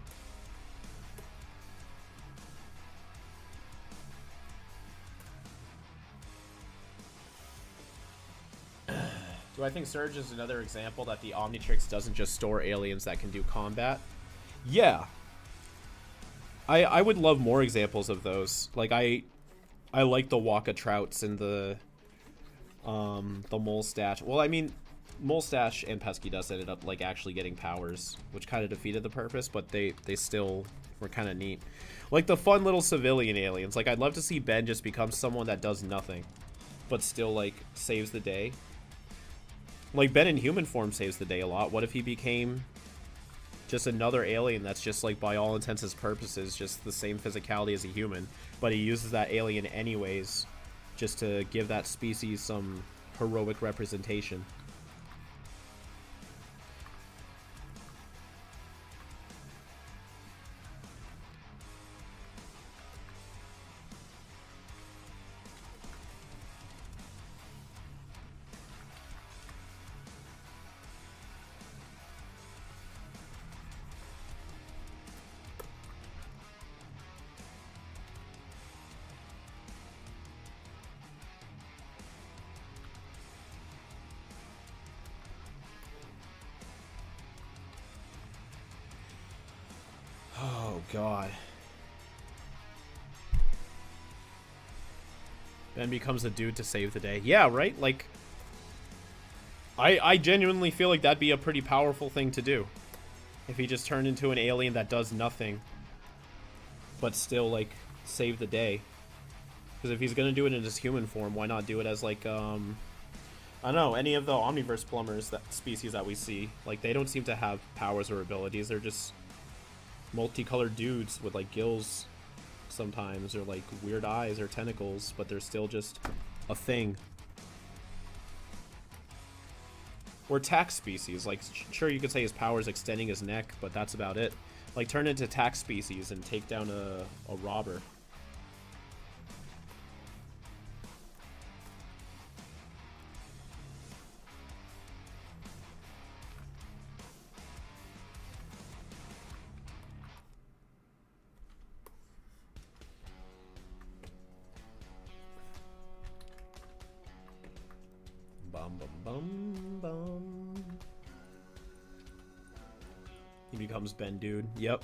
Speaker 2: Do I think Surge is another example that the Omnitrix doesn't just store aliens that can do combat? Yeah. I would love more examples of those. Like I like the Waka Trouts and the Molestache. Well, I mean, Molestache and Pesky Dust ended up like actually getting powers, which kind of defeated the purpose, but they still were kind of neat. Like the fun little civilian aliens. Like I'd love to see Ben just become someone that does nothing, but still like saves the day. Like Ben in human form saves the day a lot. What if he became just another alien that's just like by all intents and purposes just the same physicality as a human, but he uses that alien anyways just to give that species some heroic representation. God. Ben becomes a dude to save the day. Yeah, right? Like, I genuinely feel like that'd be a pretty powerful thing to do. If he just turned into an alien that does nothing, but still, like, save the day. Because if he's gonna do it in his human form, why not do it as, like, I don't know, any of the Omniverse plumbers, that species that we see, like, they don't seem to have powers or abilities. They're just multicolored dudes with like gills sometimes, or like weird eyes or tentacles, but they're still just a thing. Or tax species, like sure you could say his power's extending his neck, but that's about it. Like turn into tax species and take down a robber. He becomes Ben Dude. Yep.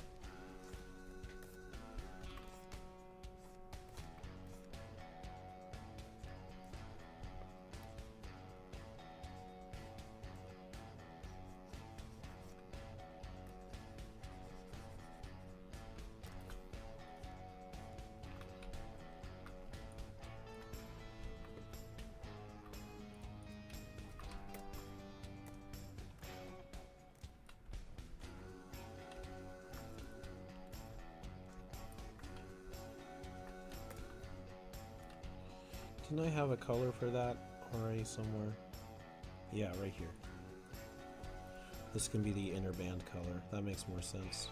Speaker 2: Didn't I have a color for that already somewhere? Yeah, right here. This can be the inner band color. That makes more sense.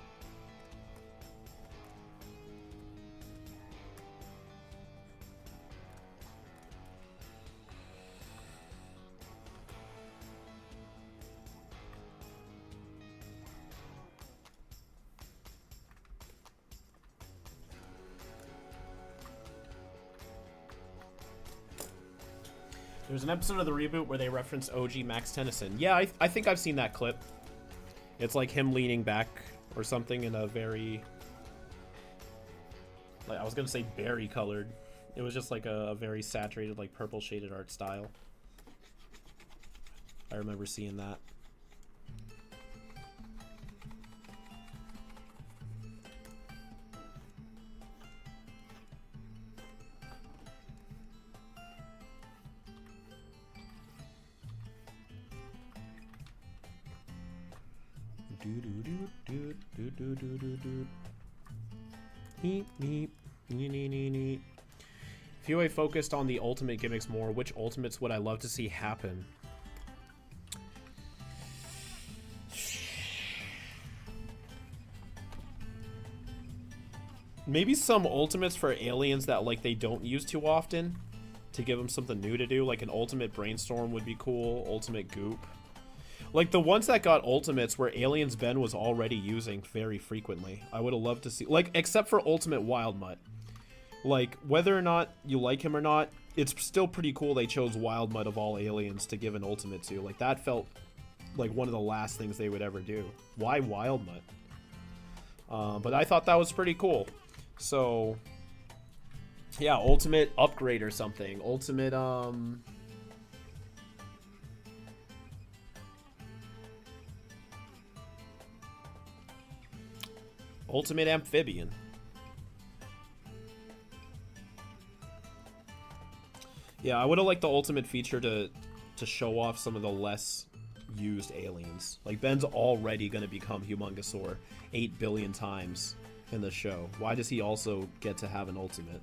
Speaker 2: There's an episode of the reboot where they reference OG Max Tennyson. Yeah, I think I've seen that clip. It's like him leaning back or something in a very... like I was gonna say berry colored. It was just like a very saturated, like purple shaded art style. I remember seeing that. If UA focused on the ultimate gimmicks more, which ultimates would I love to see happen? Maybe some ultimates for aliens that like they don't use too often to give them something new to do. Like an ultimate brainstorm would be cool. Ultimate goop. Like the ones that got ultimates where Aliens Ben was already using very frequently. I would have loved to see, like, except for Ultimate Wild Mutt. Like, whether or not you like him or not, it's still pretty cool they chose Wild Mutt of all aliens to give an ultimate to. Like, that felt like one of the last things they would ever do. Why Wild Mutt? But I thought that was pretty cool. So, yeah, ultimate upgrade or something. Ultimate, Ultimate amphibian. Yeah, I would have liked the ultimate feature to show off some of the less used aliens. Like, Ben's already going to become Humongosaur 8 billion times in the show. Why does he also get to have an ultimate?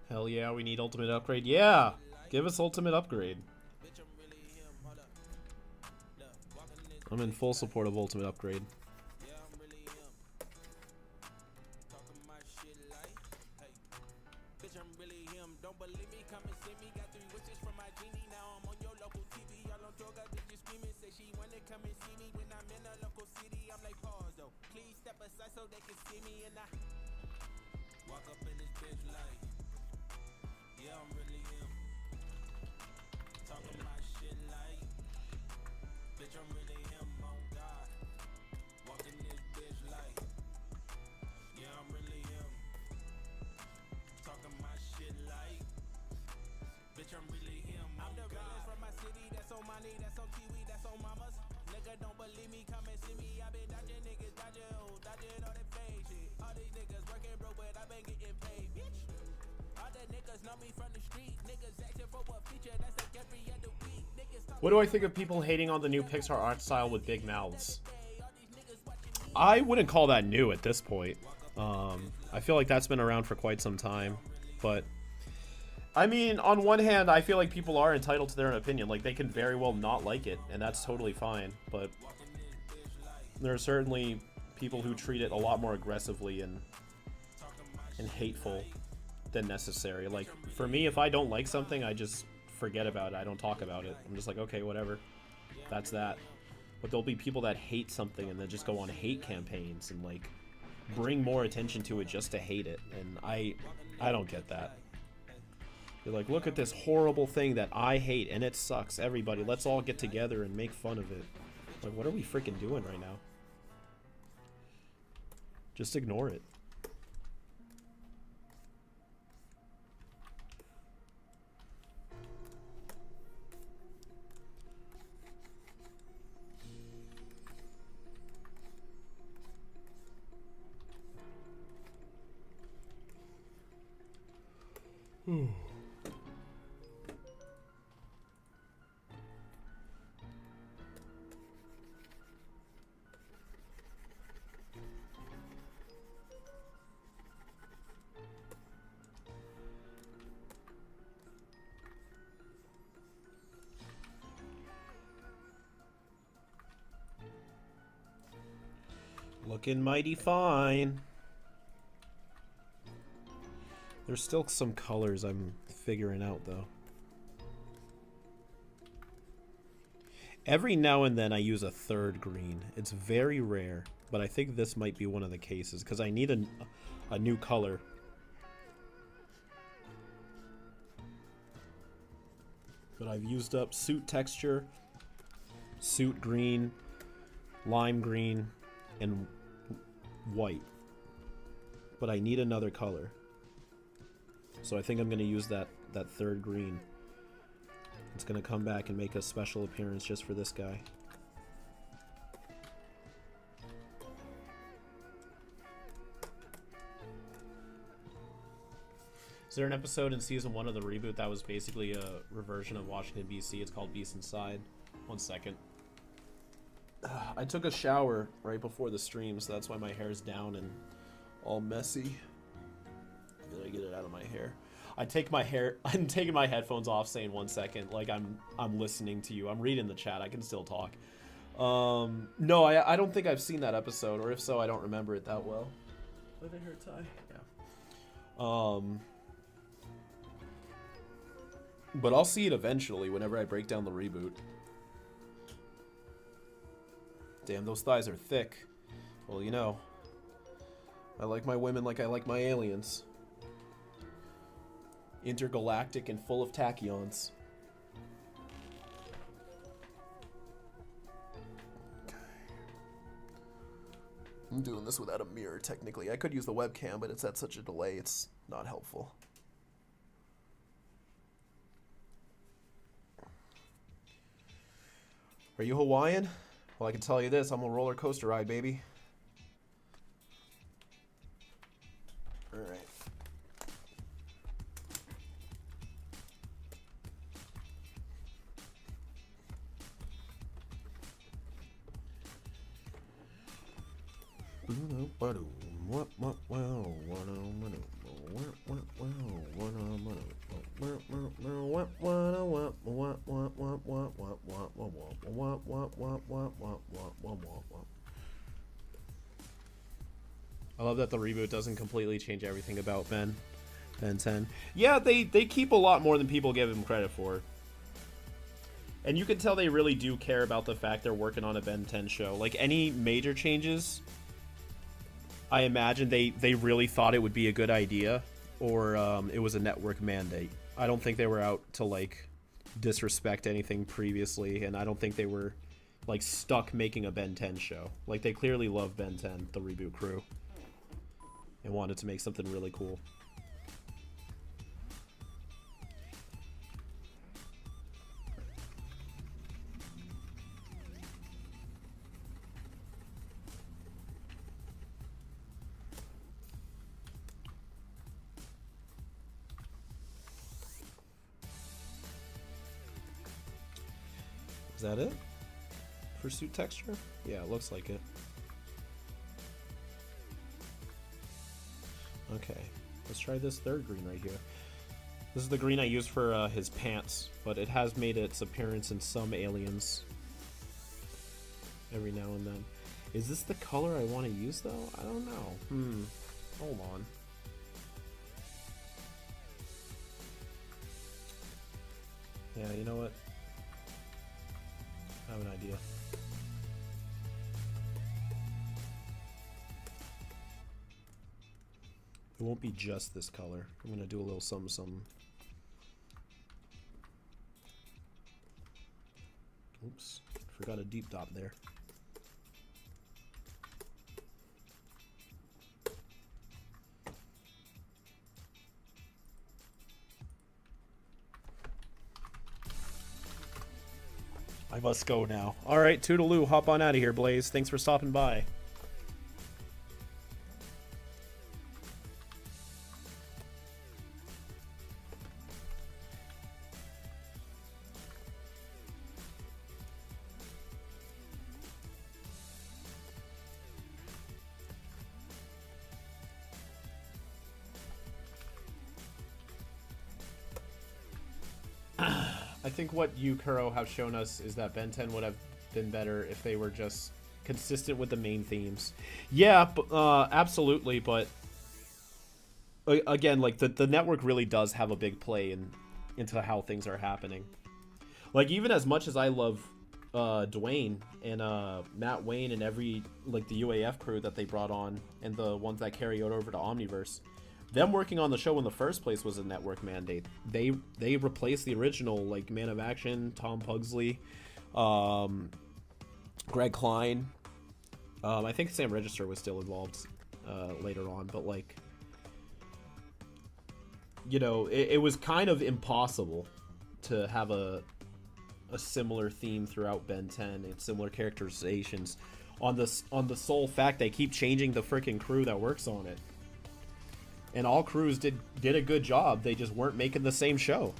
Speaker 2: Hell yeah, we need ultimate upgrade. Yeah! Give us ultimate upgrade. I'm in full support of ultimate upgrade. What do I think of people hating on the new Pixar art style with big mouths? I wouldn't call that new at this point. I feel like that's been around for quite some time. But, I mean, on one hand, I feel like people are entitled to their own opinion. Like, they can very well not like it, and that's totally fine. But there are certainly people who treat it a lot more aggressively and hateful than necessary. Like, for me, if I don't like something, I just forget about it. I don't talk about it. I'm just like, okay, whatever. That's that. But there'll be people that hate something and then just go on hate campaigns and like bring more attention to it just to hate it. And I don't get that. You're like, look at this horrible thing that I hate and it sucks. Everybody, let's all get together and make fun of it. Like, what are we freaking doing right now? Just ignore it. Looking mighty fine. There's still some colors I'm figuring out, though. Every now and then I use a third green. It's very rare, but I think this might be one of the cases, because I need a new color. But I've used up suit texture, suit green, lime green, and white. But I need another color. So I think I'm going to use that third green. It's going to come back and make a special appearance just for this guy. Is there an episode in season 1 of the reboot that was basically a reversion of Washington, D.C.? It's called Beast Inside. 1 second. I took a shower right before the stream, so that's why my hair's down and all messy. Did I get it out of my hair? I'm taking my headphones off, saying 1 second, like I'm listening to you. I'm reading the chat. I can still talk. No, I don't think I've seen that episode, or if so, I don't remember it that well. With a hair tie, yeah. But I'll see it eventually whenever I break down the reboot. Damn, those thighs are thick. Well, you know, I like my women like I like my aliens. Intergalactic and full of tachyons. Okay. I'm doing this without a mirror, technically. I could use the webcam, but it's at such a delay, it's not helpful. Are you Hawaiian? Well, I can tell you this, I'm a roller coaster ride, baby. Alright. I love that the reboot doesn't completely change everything about Ben 10. Yeah, they keep a lot more than people give him credit for. And you can tell they really do care about the fact they're working on a Ben 10 show. Like, any major changes, I imagine they really thought it would be a good idea, or it was a network mandate. I don't think they were out to, like, disrespect anything previously, and I don't think they were, like, stuck making a Ben 10 show. Like, they clearly love Ben 10, the reboot crew, and wanted to make something really cool. Is that it? For suit texture? Yeah, it looks like it. Okay, let's try this third green right here. This is the green I used for his pants, but it has made its appearance in some aliens every now and then. Is this the color I want to use, though? I don't know. Hold on. Yeah, you know what? I have an idea. It won't be just this color. I'm gonna do a little something. Oops, forgot a deep dot there. I must go now. Alright, toodaloo, hop on out of here, Blaze. Thanks for stopping by. think what you, Kuro, have shown us is that Ben 10 would have been better if they were just consistent with the main themes. Yeah, absolutely, but again, like the network really does have a big play into how things are happening. Like, even as much as I love Dwayne and Matt Wayne and every, like, the UAF crew that they brought on and the ones that carry over to Omniverse, them working on the show in the first place was a network mandate. They replaced the original, like, Man of Action, Tom Pugsley, Greg Klein. I think Sam Register was still involved later on, but, like, you know, it was kind of impossible to have a similar theme throughout Ben 10 and similar characterizations on the sole fact they keep changing the freaking crew that works on it. And all crews did a good job. They just weren't making the same show.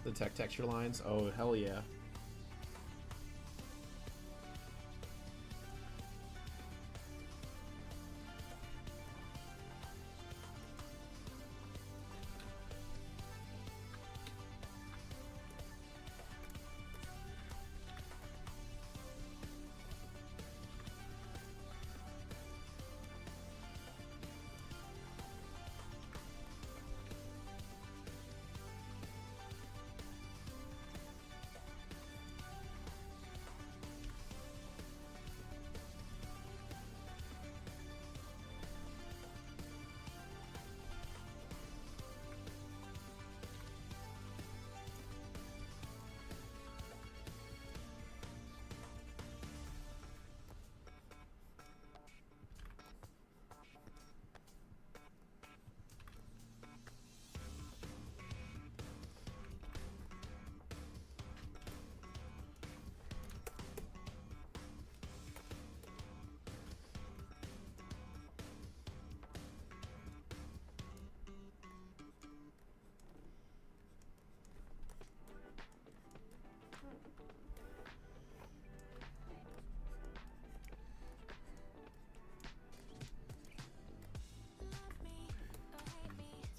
Speaker 2: The tech texture lines? Oh, hell yeah.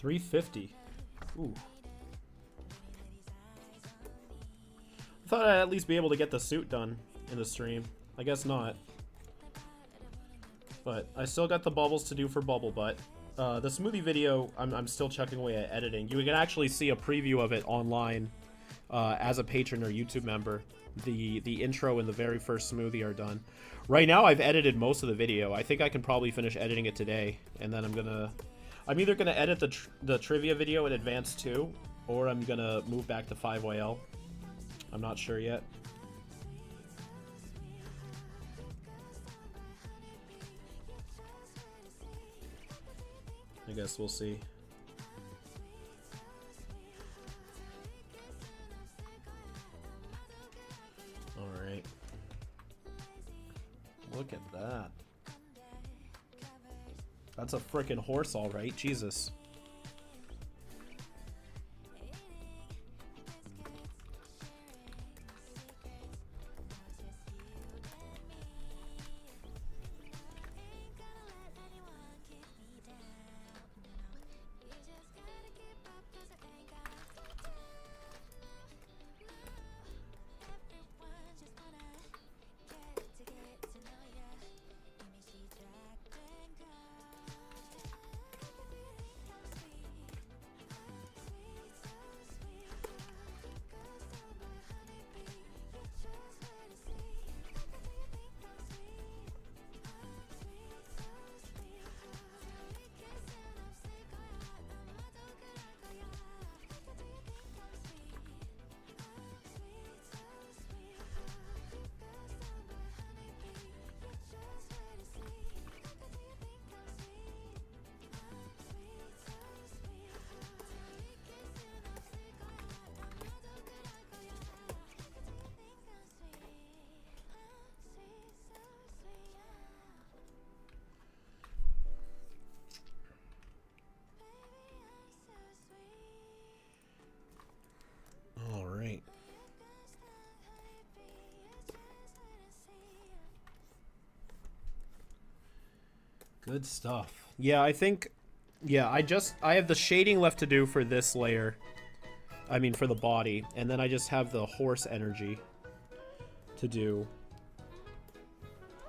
Speaker 2: $350. Ooh. I thought I'd at least be able to get the suit done in the stream. I guess not. But I still got the bubbles to do for Bubble Butt. The smoothie video, I'm still chucking away at editing. You can actually see a preview of it online as a patron or YouTube member. The intro and the very first smoothie are done. Right now, I've edited most of the video. I think I can probably finish editing it today, and then I'm either gonna edit the trivia video in advance too, or I'm gonna move back to 5YL. I'm not sure yet. I guess we'll see. Alright. Look at that. That's a frickin' horse, alright. Jesus. Good stuff. Yeah, I think Yeah, I have the shading left to do for this layer. I mean, for the body. And then I just have the horse energy to do.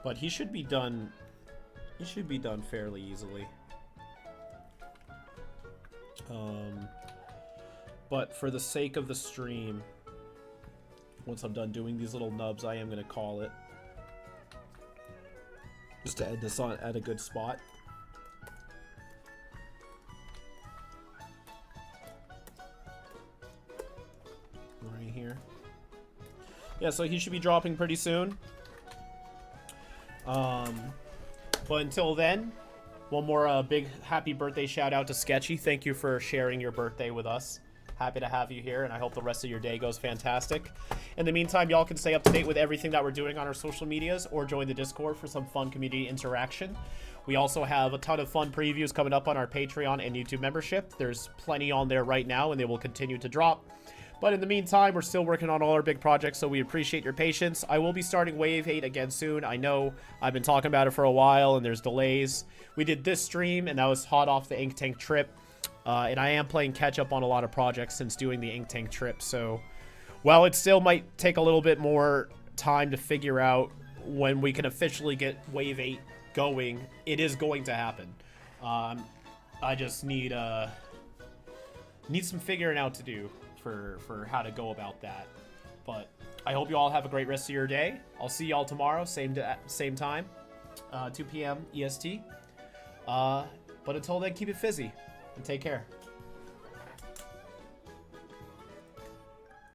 Speaker 2: But he should be done. He should be done fairly easily. But for the sake of the stream, once I'm done doing these little nubs, I am going to call it. Just to end this on at a good spot. Right here. Yeah, so he should be dropping pretty soon. But until then, one more big happy birthday shout out to Sketchy. Thank you for sharing your birthday with us. Happy to have you here, and I hope the rest of your day goes fantastic. In the meantime, y'all can stay up to date with everything that we're doing on our social medias or join the Discord for some fun community interaction. We also have a ton of fun previews coming up on our Patreon and YouTube membership. There's plenty on there right now, and they will continue to drop. But in the meantime, we're still working on all our big projects, so we appreciate your patience. I will be starting Wave 8 again soon. I know I've been talking about it for a while, and there's delays. We did this stream, and that was hot off the Ink Tank trip. And I am playing catch-up on a lot of projects since doing the Ink Tank trip. So while it still might take a little bit more time to figure out when we can officially get Wave 8 going, it is going to happen. I just need some figuring out to do for how to go about that. But I hope you all have a great rest of your day. I'll see y'all tomorrow, same time, 2 p.m. EST. But until then, keep it fizzy and take care.